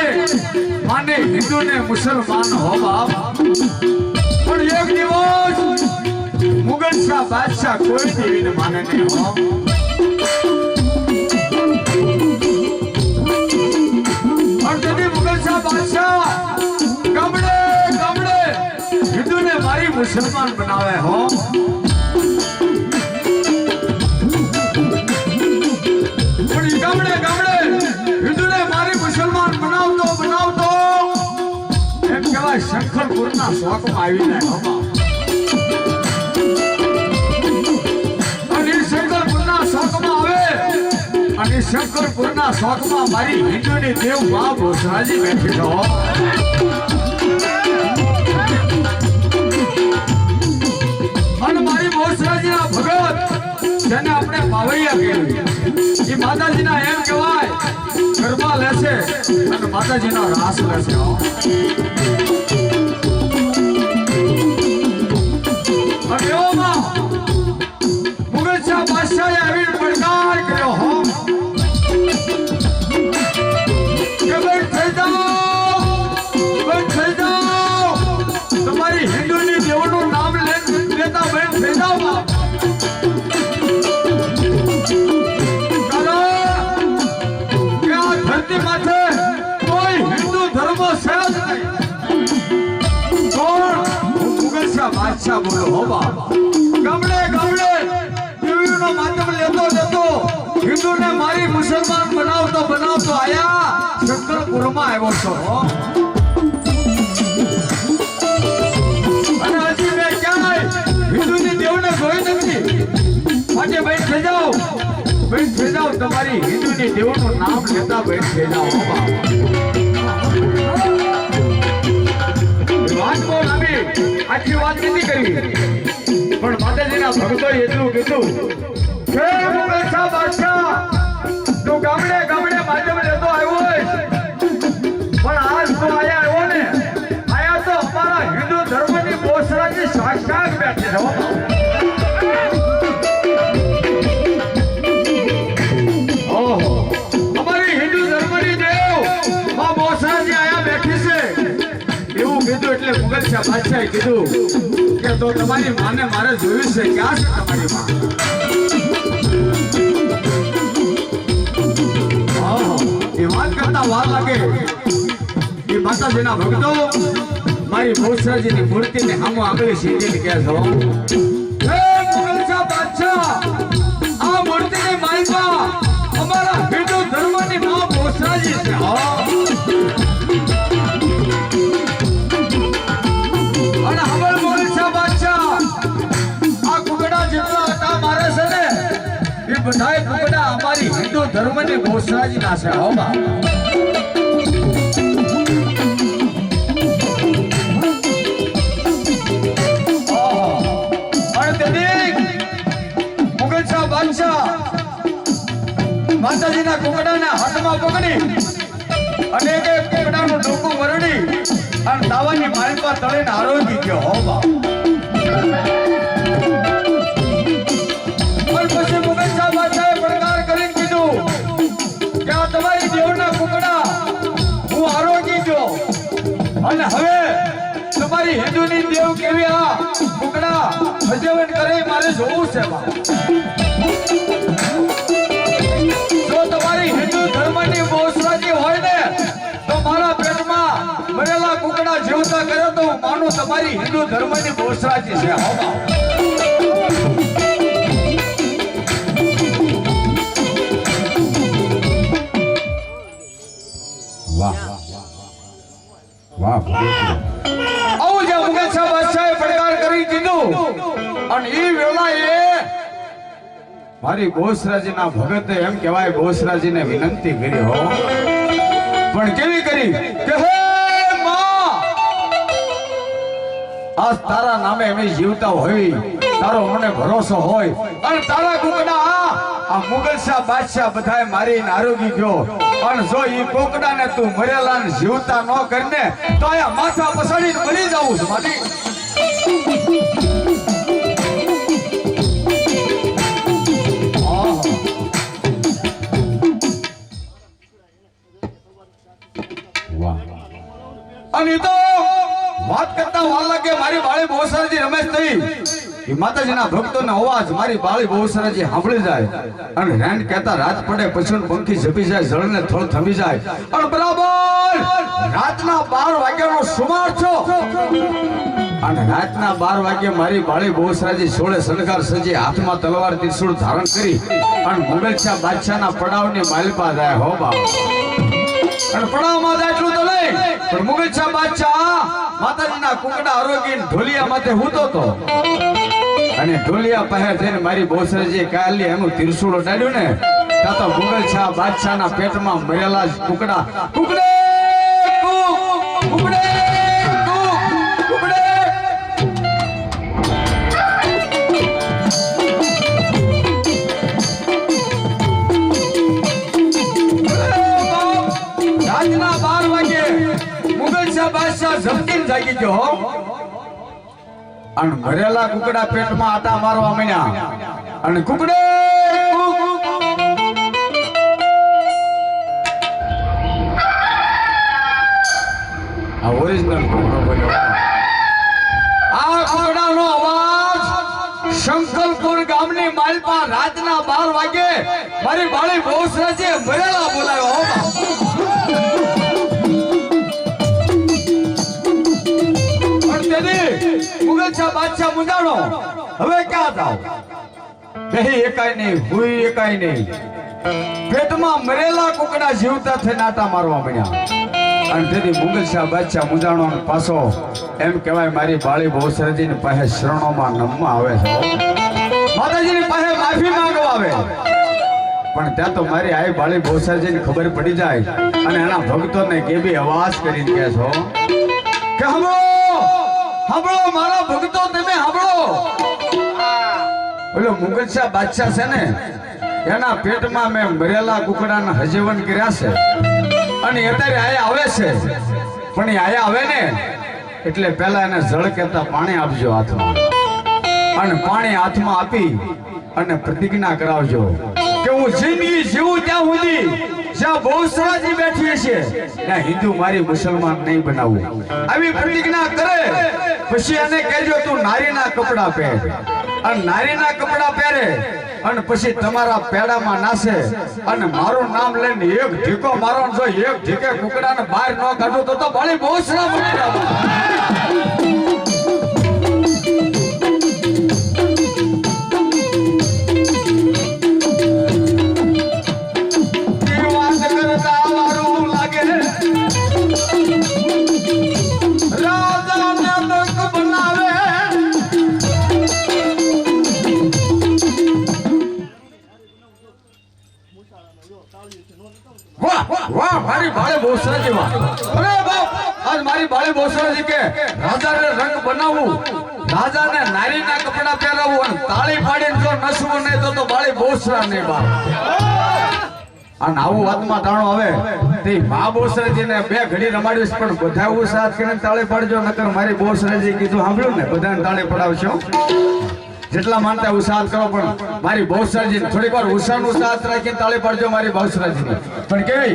માને હિન્દુ ને મુસલમાન હો બાપ પણ એક દિવસ મુગલ શાહ બાદશાહ કોઈ દેવીને માને નહીં હો और यदि मुगल शाह बादशाह गामड़े गामड़े हिंदू ने मारी मुसलमान बनावे हो गामड़े गामड़े हिंदू ने मारी मुसलमान बनाव तो एम कहेवाय शंकरपुर ना शौक में आवी जाए हो और शंकरपुर ना शौक में आवे અને શંકરપુરના શોખમાં મારી હિન્દુની દેવ મા ભોસરાજી બેઠી છો અને મારી ભોસરાજીના ભગત જેને આપણે પાવૈયા કહેવાય એ માતાજીના એમ કહેવાય ગરબા લેશે અને માતાજીનો રાસ લેશે અને એવામાં મુગલ શાહ બાદશાહે આવી પડકાર કર્યો હો તમારી હિન્દુની દેવનું નામ લેતા બેન થઈ જાઓ આ ધરતી માથે કોઈ હિન્દુ ધર્મ છે જ નહીં કોણ મુગલ શાહ બાદશાહ બોલો હો બાપ ગામડે ગામડે દેવીનો માધ્યમ લેતો હિન્દુને મારી મુસલમાન બનાવતો આયા શંકરપુરમાં આવ્યો છો અને હજી મેં ક્યાંય હિન્દુની દેવને જોઈ નથી માટે બેન થઈ જાઓ તમારી હિન્દુની દેવનું નામ લેતા બેન થઈ જાઓ વાત બહુ લાંબી આખી વાત નથી કરવી પણ માતાજીના ભક્તોએ એટલું કીધું હે મુગલ શાહ બાદશાહ તું ગામડે ગામડે માધ્યમ લેતો આવ્યો હોય પણ આજ તું આવ્યો ને આયા તો અમારા હિન્દુ ધર્મની ભોસરાજી સાક્ષાત બેઠી છો ઓહો અમારી હિન્દુ ધર્મની દેવ માં ભોસરાજી આયા બેઠી છે એવું કીધું એટલે મુગલ શાહ બાદશાહે કીધું કે તો તમારી માને મારે જોયું છે ક્યાં છે તમારી માં એ વાત કરતા વાર લાગે એ માતાજીના ભક્તો મારી ભોસરાજીની મૂર્તિને સામો આંગળી સીધીને કહે છો હે મુગલ શાહ બાદશાહ આ મૂર્તિની માલિકા અમારા હિન્દુ ધર્મની માં ભોસરાજી છે અને હવે મુગલ શાહ બાદશાહ આ કુકડા જેટલા હતા મારે છે ને એ બધાય કુકડા અમારી હિન્દુ ધર્મની ભોસરાજીના છે હો બા મુગલ શાહ બાદશાહ માતાજીના કુકડાના હાથમાં પકડી અને એક કુકડાનું ડોકું વરડી અને દાવાની માલિકા તળીને આરોગી ગયો હો બા પછી મુગલ શાહ બાદશાહે પડકાર કરીને કીધું કે આ તમારી દેવના કુકડા હું આરોગી ગયો અને હવે તમારી હિન્દુની દેવ કેવી આ કુકડા સજીવન કરે મારે જોવું છે જો તમારી હિન્દુ ધર્મની ભોસરાજી હોય ને તો મારા પેટમાં મરેલા કુકડા જીવતા કરે તો હું માનું અમારી હિન્દુ ધર્મની બોસરાજી છે હો બાપ. વાહ વાહ આવું જે મુગલશા બાદશાહે પડકાર કરી દીધું અને ઈ વેળાએ મારી બોસરાજીના ભગતે એમ કહેવાય બોસરાજીને વિનંતી કરી હો, પણ કેવી કરી કે હે માં, આજ તારા નામે અમે જીવતા હોય, તારો મને ભરોસો હોય અને તારા કુકડા આ મુગલશા બાદશાહ બધાય મારીને આરોગી ગયો અને જો ઈ કોકડાને તું મરેલા ને જીવતા ન કરીને તો આ માથા પસાડીને મરી જાવું છે મારી. અને ઈ તો વાત કરતા વાર લાગે મારી બાળી બોસરાજી રમેશ થઈ એ માતાજીના ભક્તોનો અવાજ મારી બાળી બોસરાજી સાંભળી જાય અને રેન કહેતા રાત પડે પશુન પંખી ઝપી જાય, જળને થોડ થમી જાય અને બરાબર રાતના 12 વાગ્યાનો સુમાર છો અને રાતના 12 વાગ્યે મારી બાળી બોસરાજી સોળે શણગાર સજી, હાથમાં તલવાર ત્રિશૂળ ધારણ કરી અને મુગલશા બાદશાહના પડાવની માલપા જાય હો બાપ. અને પડાવમાં જાય એટલું તો નહીં, પણ મુગલશા બાદશાહ માતાજીના કુકડા આરોગીને ઢોલિયા માથે હૂતો તો અને ઢોલિયા પાસે થઈને મારી બોસરાજી કાલી એનું ત્રિશૂળ ઉડાડ્યું ને ત્યાં તો મુગલશા બાદશાહના પેટમાં મરેલા જ કુકડા કુકડે કુકડે કુકડે રાતના 12 વાગે મુગલશા બાદશાહ ઝપકીને જાગી ગયો અને મરેલા કુકડા પેટમાં આટા મારવા માંડ્યા અને કુકડે આ ઓરિજિનલ કુકડો બોલ્યો. આ કુકડાનો અવાજ શંકરપુર ગામની માલપા રાતના 12 વાગે મારી બાળી બોસરાજીએ મરેલા બોલાવ્યો હો બાપ. મુગલશા બાદશાહ મુંજાણો હવે ક્યાં જાવ, કહી એકાય નહીં, હુઈ એકાય નહીં. પેટમાં મરેલા કુકડા જીવતા થઈને આટા મારવા મળ્યા અને તેથી મુગલશા બાદશાહ મુંજાણો પાછો એમ કહેવાય મારી બાળી બોસરાજીની પાસે શરણોમાં નમવા આવે છે, માતાજીની પાસે માફી માંગવા આવે. પણ ત્યાં તો મારી આઈ બાળી બોસરાજીને ખબર પડી જાય અને એના ભક્તોને કેવી અવાજ કરીને કહે છો કે સાંભળો મારા ભક્તો, તમે સાંભળો. ઓલો મુગલશા બાદશાહ છે ને એના પેટમાં મેં મરેલા કુકડાના હજીવન કર્યા છે અને અત્યારે આયા આવે છે, પણ એ આયા આવે ને એટલે પહેલા એને જળ કહેતા પાણી આપજો હાથમાં અને પાણી હાથમાં આપી અને પ્રતિજ્ઞા કરાવજો કે હું જિંદગી જીવું ત્યાં સુધી જ્યાં બોસરાજી બેઠી છે ત્યાં હિન્દુ મારી મુસલમાન નહીં બનાવું. આવી પ્રતિજ્ઞા કરે પછી એને કહેજો તું નારીના કપડા પહેર અને નારીના કપડા પહેરે અને પછી તમારા પેડામાં નાસે અને મારું નામ લઈને એક ઢીકો મારો, જો એક ઢીકે કુકડાને બહાર ન કાઢો તો બાળી બોસરા મુકડા. વાહ મારી બાળી બોસરાજી, વાહ. અરે બાપ, આજ મારી બાળી બોસરાજી કે રાજાને રંગ બનાવવું, રાજાને નારીના કપડા પહેરાવવું અને તાળી પાડીને જો નસવું નહીં તો બાળી બોસરા નહીં બાપ. અને આવું વાતમાં તાણો હવે તે મા બોસરાજીને 2 ઘડી રમાડીશ પણ બધા ઉત્સાહ કરીને તાળી પાડજો, નકર મારી બોસરાજી કીધું સાંભળ્યું ને બધાને તાળી પડાવશો. જેટલા માનતા ઉત્સાહ કરો પણ મારી બોસરાજી થોડીક વાર ઉત્સાહ રાખીને તાળી પાડજો મારી બોસરાજી પણ કેવી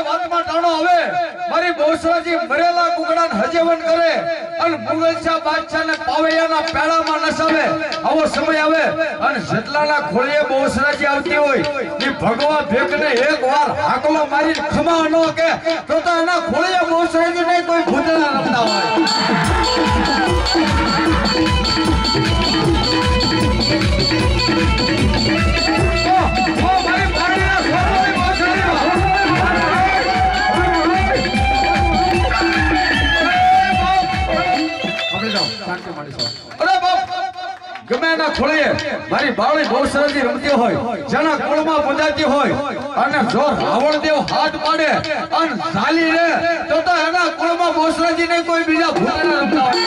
વાતમાં ટાણો હવે મારી બહુસરાજી મરેલા કુકડાને હજેવન કરે અને મુગલશા બાદશાહને પાવૈયાના પેડામાં નસાવે આવો સમય આવે અને જેટલાના ખોળીએ બહુસરાજી આવતી હોય એ ભગવા ભેકને એકવાર હાકલો મારી ખમા ન કે તો એના ખોળીએ બહુસરાજી નહીં કોઈ ભૂતળા રમતા હોય ગમે એના ખોળીએ મારી બાવળી બહુસરાજી રમતી હોય જેના કોળમાં બંધાતી હોય અને જો રાવણદેવ હાથ પાડે અને ઝાલી રે તો એના કોળમાં બહુસરાજી નહીં કોઈ બીજા ભૂતના રમતા હોય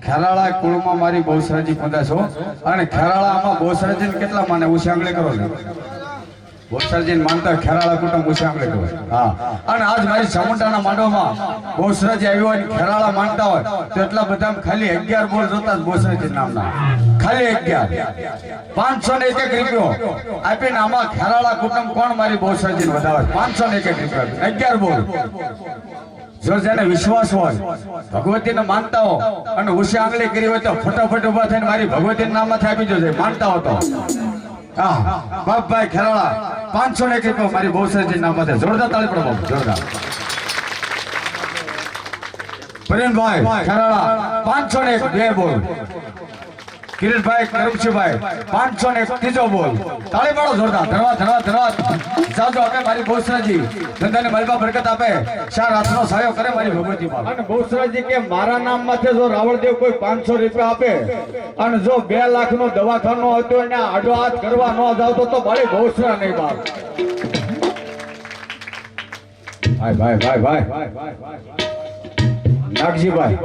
ખેરાળા કુળમાં મારી બહુસરાજી પંદા છો અને ખેરાળામાં બહુસરાજીને કેટલા માને ઉછાંગળી કરો ને બહુસરાજીને માનતા ખેરાળા કુટુંબ ઉછાંગળી કરો હા અને આજ મારી ચામુંડાના માંડવામાં બહુસરાજી આવ્યો હોય ખેરાળા માનતા હોય તો એટલા બધા ખાલી 11 બોલ જોતા જ બહુસરાજી નામના ખાલી 11 501 રૂપિયો આપીને આમાં ખેરાળા કુટુંબ કોણ મારી બહુસરાજીને વધારે 501 રૂપિયા 11 બોલ જો જેને વિશ્વાસ હોય ભગવતીને માનતા હો અને ઉષા આંગળી કરી હોય તો ફટાફટ ઉભા થઈને મારી ભગવતીના નામમાંથી આપી દેજો માનતા હો તો હા બાપભાઈ ખેરાળા 501 રૂપિયા મારી બહુસરાજી નામમાંથી જોરદાર તાળી પડો બાપ જોરદાર પ્રેમભાઈ ખેરાળા 501 બે બોલ કિરીટભાઈ કરમશીભાઈ 501 ત્રીજો બોલ તાળી પાડો જોરદાર ધન્યવાદ ધન્યવાદ ધન્યવાદ જાજો આપે મારી બહુસરાજી ધંધાને માલબા બરકત આપે ચાર હાથનો સહાયો કરે મારી ભગવતી માં અને બહુસરાજી કે મારા નામ માથે જો રાવણદેવ કોઈ 500 રૂપિયા આપે અને જો 2 લાખનો દવાખાનો હતો એને આડો હાથ કરવા ન જાવ તો મારી બહુસરા નહીં બાપ ભાઈ ભાઈ ભાઈ ભાઈ નાગજીભાઈ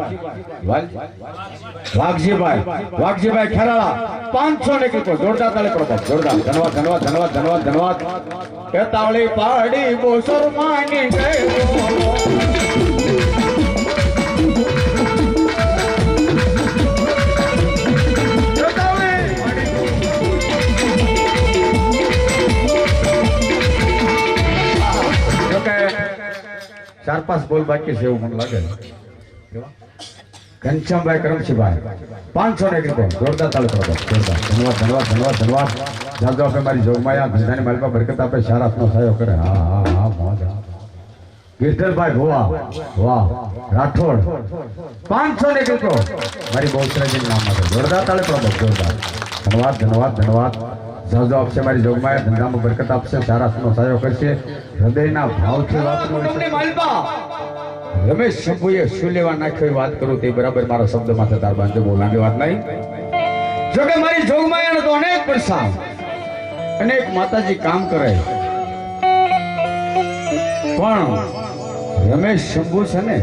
વાઘજીભાઈ ખેરાળા 501 રૂપિયા જોરદાર તાળી પડો જોરદાર ધન્યવાદ ધન્યવાદ ધન્યવાદ ધન્યવાદ ધન્યવાદ એ તાળી પાડી બોસર માની ચાર પાંચ બોલ બાકી છે એવું મને લાગે ઘનશ્યામભાઈ કરમશીભાઈ 501 રૂપિયા જોરદાર તાળી પડો જોરદાર ધન્યવાદ ધન્યવાદ ધન્યવાદ ધન્યવાદ જાજો આપે મારી જોગમાયા ધંધાની માલપા બરકત આપે શારાતનો સહાયો કરે હા હા હા મોજ ગિરધરભાઈ ભોવા વાહ રાઠોડ 501 રૂપિયા મારી બહુસરાજી નામ માટે જોરદાર તાળી પડો જોરદાર ધન્યવાદ ધન્યવાદ ધન્યવાદ જાજો આપશે મારી જોગમાયા ધંધામાં બરકત આપશે શારાતનો સહાયો કરશે હૃદયના ભાવથી વાત કરું માલપા રમેશ શંભુએ શું લેવા નાખ્યો વાત કરું તે બરાબર મારા શબ્દમાં થતા બાંધો બહુ લાંબી વાત નહીં જોકે મારી જોગમાયાનો તો અનેક પરસાવ અનેક માતાજી કામ કરે પણ રમેશ શંભુ છે ને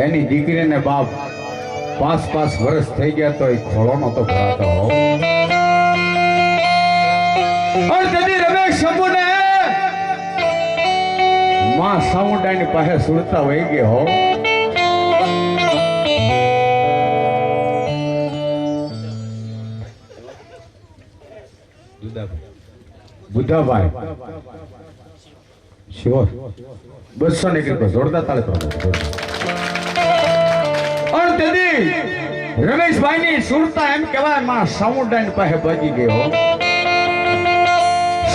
એની દીકરીને બાપ 5 વર્ષ થઈ ગયા તો એ ખોળો નતો ભરાતો અને તેથી રમેશ શંભુને માં સામુંડાની પાસે સુરતા વહી ગયો હો બુદ્ધાભાઈ શ્યોર 201 રૂપિયા જોરદાર તાળી પડો અને તેથી રમેશભાઈ ની સુરતા એમ કહેવાય માં સામુંડાની પાસે ભાગી ગયો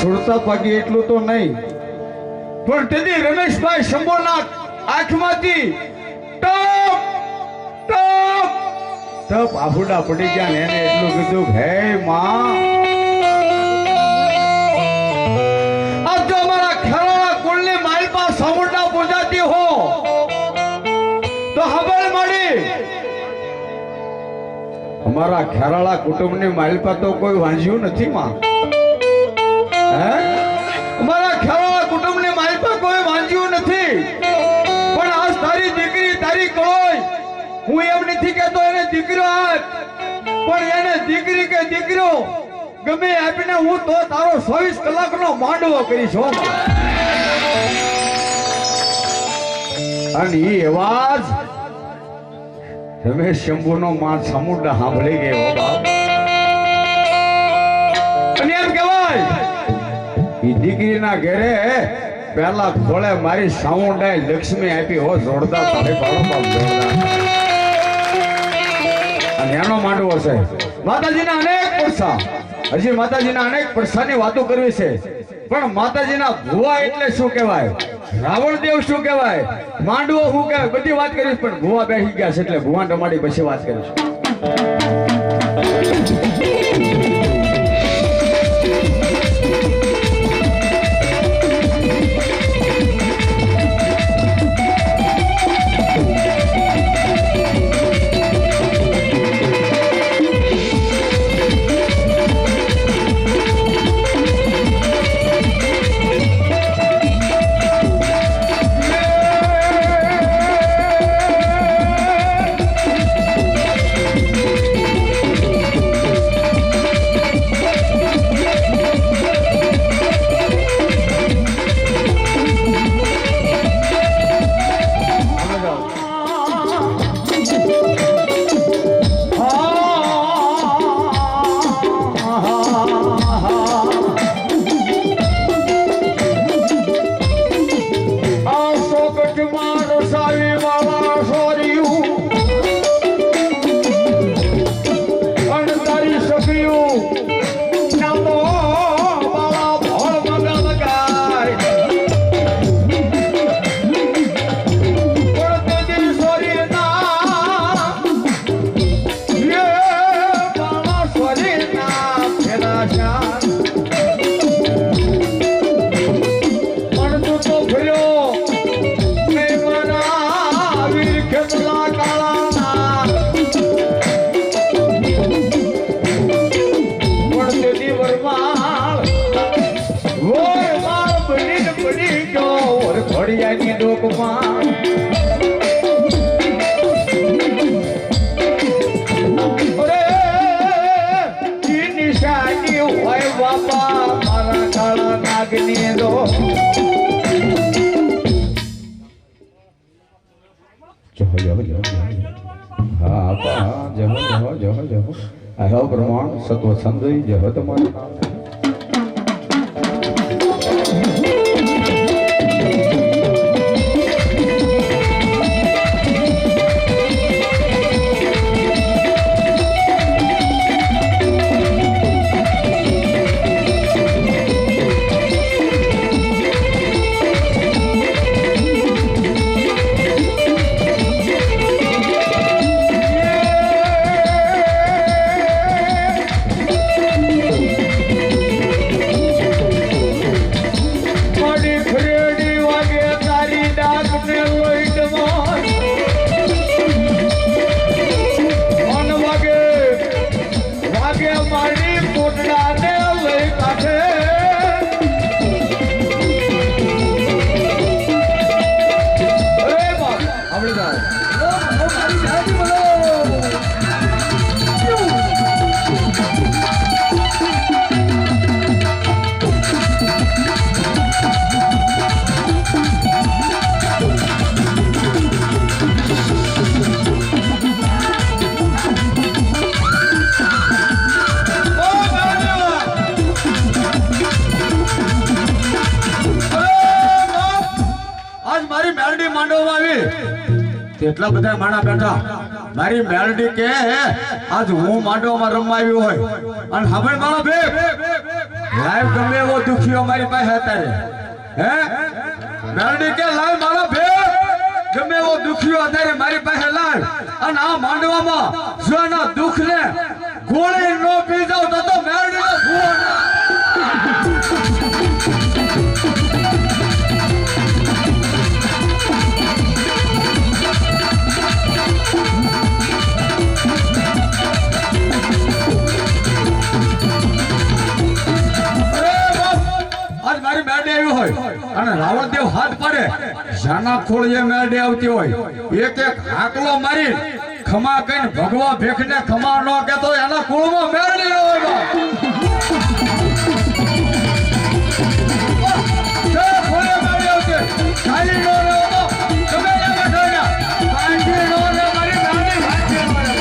સુરતા ભાગી એટલું તો નહીં પણ તેથી રમેશભાઈ શંભુનાથ આંખમાંથી ટપ ટપ ટપ આફુડા પડી ગયા ને એને એટલું કીધું હે માં આજ જો અમારા ખેરાળા કુળની માલપા સામુંડા પૂજાતી હો તો હબળ મળી અમારા ખેરાળા કુટુંબની માલપા તો કોઈ વાંચ્યું નથી માં હે અમારા ખેરાળા કુટુંબની માલપા કોઈ વાંચ્યું નથી પણ આજ તારી દીકરી તારી કળોય હું એમ નથી કહેતો એને દીકરો આજ પણ એને દીકરી કે દીકરો ગમે આપીને હું તો તારો 24 કલાકનો માંડવો કરીશ હો. અને ઈ અવાજ રમેશ શંભુનો માં સમુદ્ર સાંભળી ગયો બાપ. અને એમ કહેવાય ઈ દીકરીના ઘરે પહેલા ખોળે મારી સાઉન્ડાય લક્ષ્મી આપી હો. જોરદાર તાળી પાડો બાપ, જોરદાર. અને એનો માંડવો છે. માતાજીના અનેક પડસા, હજી માતાજીના અનેક પડસાની વાતો કરવી છે, પણ માતાજીના ભુવા એટલે શું કહેવાય, રાવણ દેવ શું કહેવાય, માંડવો શું કહેવાય, બધી વાત કરીશ. પણ ભુવા બેસી ગયા છે એટલે ભુવા તમારી પછી વાત કરીશ. પ્રમાણ સત્વ સંજય જય તમારું નામ. કેટલા બધા માણા બેઠા, મારી મેલડી કે આજ હું માંડવામાં રમવા આવ્યો હોય અને હવે મારો બે લાઈવ ગમે એવો દુખીઓ મારી પાસે અત્યારે હે મેલડી કે લાઈવ મારો બે ગમે એવો દુખીઓ અત્યારે મારી પાસે લાઈવ અને આ માંડવામાં જો એના દુઃખ ને ગોળી નો પી જાવ તો મેલડી નો ભૂવો ના અને રાવણદેવ હાથ પાડે જાના ખોળીએ મેળે આવતી હોય એક એક હાકલો મારી ખમા કઈને ભગવા ભેખને ખમા ન કેતો એના કુળમાં મેળવી ન હોય બા. ખોલે મારી આવશે ખાલી નો રે તો તમે એ બેઠો રહ્યા કાંઠી નો રે મારી ગાડી કાંઠી નો રે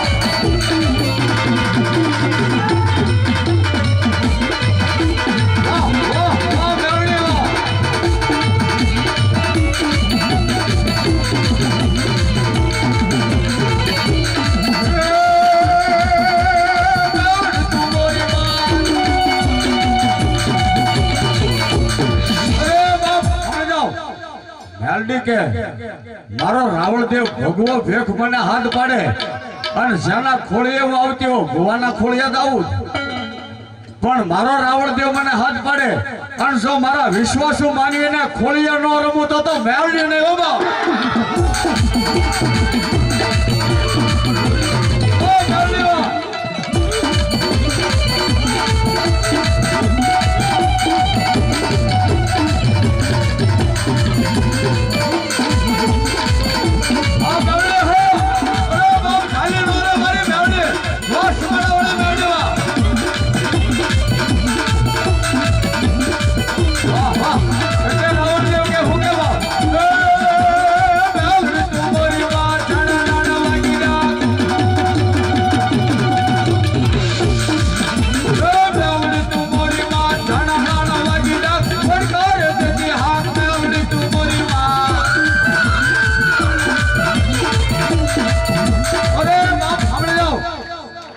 વાહ વાહ વાહ મેળવી વાહ. મેલડી કે મારો રાવણદેવ ભગવો ભેખ મને હાથ પાડે અને જેના ખોળીએ હું આવતી હો ભુવાના ખોળીએ જ આવું પણ મારો રાવણદેવ મને હાથ પાડે અને જો મારા વિશ્વાસુ માનવીને ખોળીએ ન રમું તો મેલડી નહીં હો બા. ઓ મેલડી વાહ.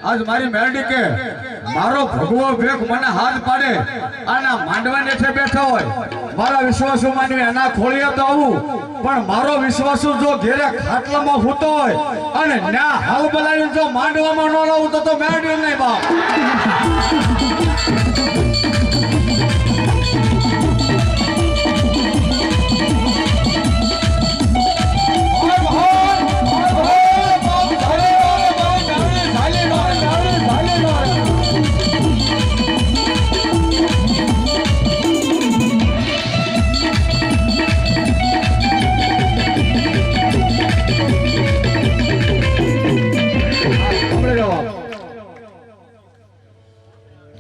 આજ મારી મેલડી કે મારો ભગવો ભેખ મને હાથ પાડે અને માંડવા નેઠે બેઠો હોય મારા વિશ્વાસુ માનવી એના ખોળીએ તો આવું પણ મારો વિશ્વાસુ જો ઘેરે ખાટલામાં સૂતો હોય અને ન્યા હાલ બોલાવીને જો માંડવામાં ન લાવું તો મેલડી નહીં બાપ.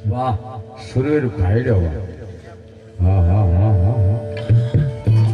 વાહ સૂર્ય ભાઈડો હા હા હા હા હા.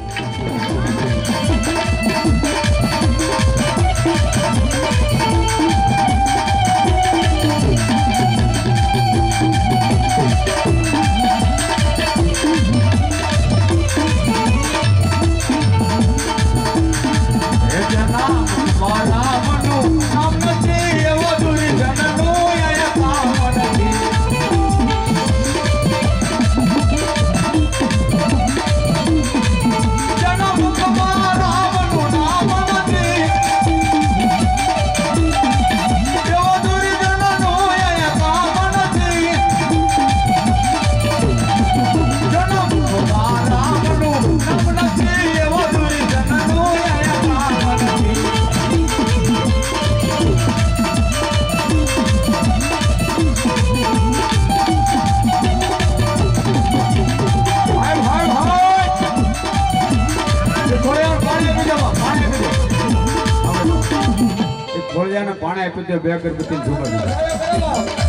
પાણી આપી દે બે અગરબત્તી ઝુંબા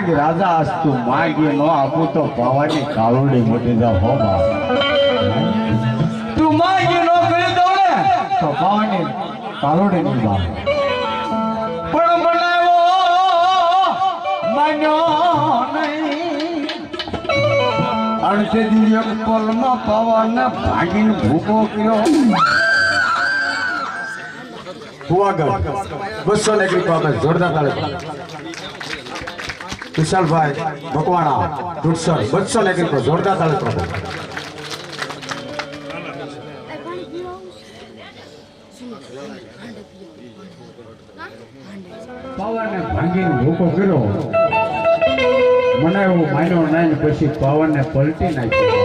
માગ રાજા આજ તું માગી ન આપું તો ભવાની કાળુડી મોટી જા હો બા તું માગી નો કરી દઉં ને તો ભવાની કાળુડી ની બા પણ બનાવો માન્યો નહીં અડધે દી એક પલમાં પવન ભાગીને ભૂકો કર્યો ફુવાગર 200 ને એક આપણે જોરદાર તાળી વિશાલભાઈ મકવાણા દુડસર 200 ને એક જોરદાર તાળી પવને ભાંગીને ભૂકો કર્યો મને એવું માન્યો નહીં પછી પવનને પલટી નાખ્યો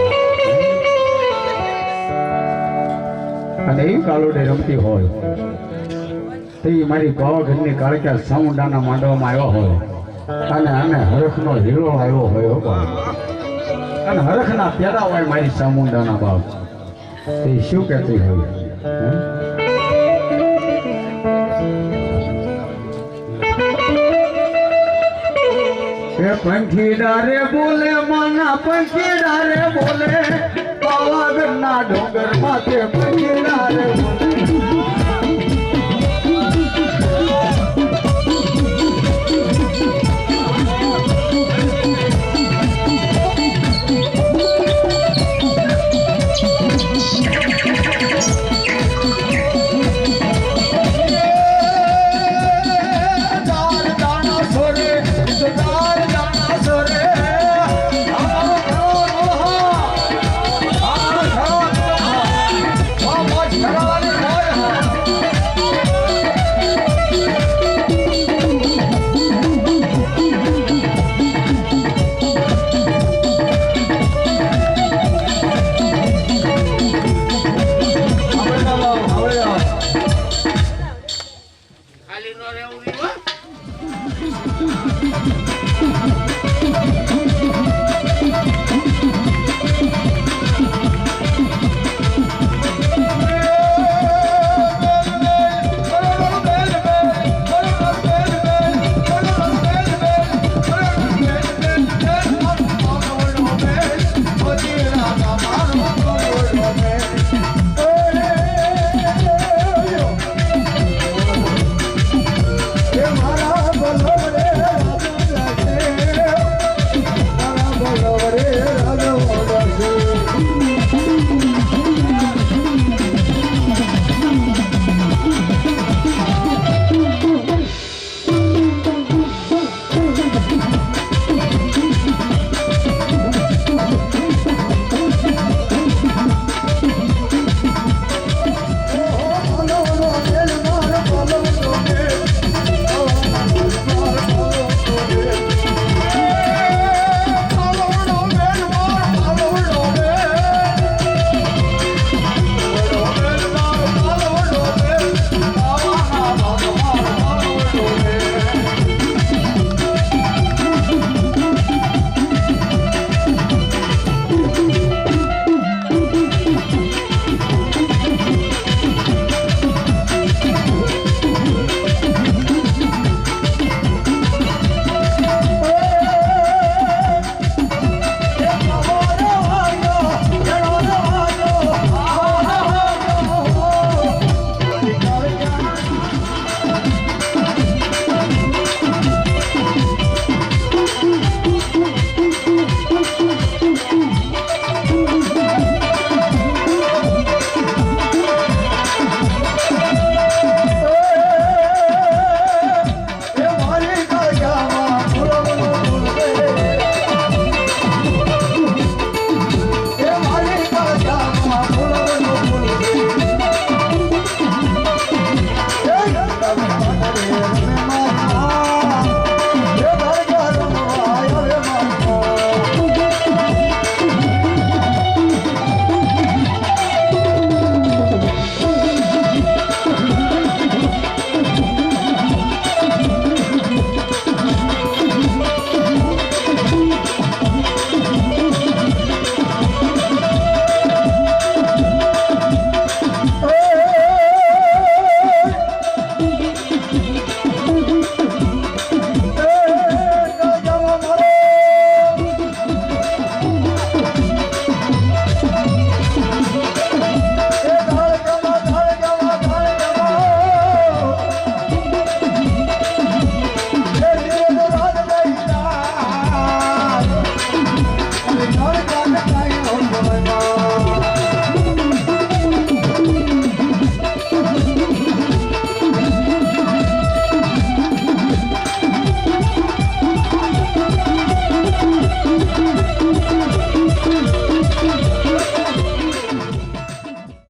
અને એ કાલોડે રમતી હોય તે મારી પાવાગઢની કાળક્યા સામુંડાના માંડવામાં આવ્યો હોય અને હરખનો હીરો આવ્યો હોય અને હરખના પેદા હોય મારી સામુંડાના બાપ તે શું કહેતી હોય પંખી ડારે બોલે માના પંખી ડારે બોલે પાવાગઢના ડોંગર માથે પંખી ડારે બોલે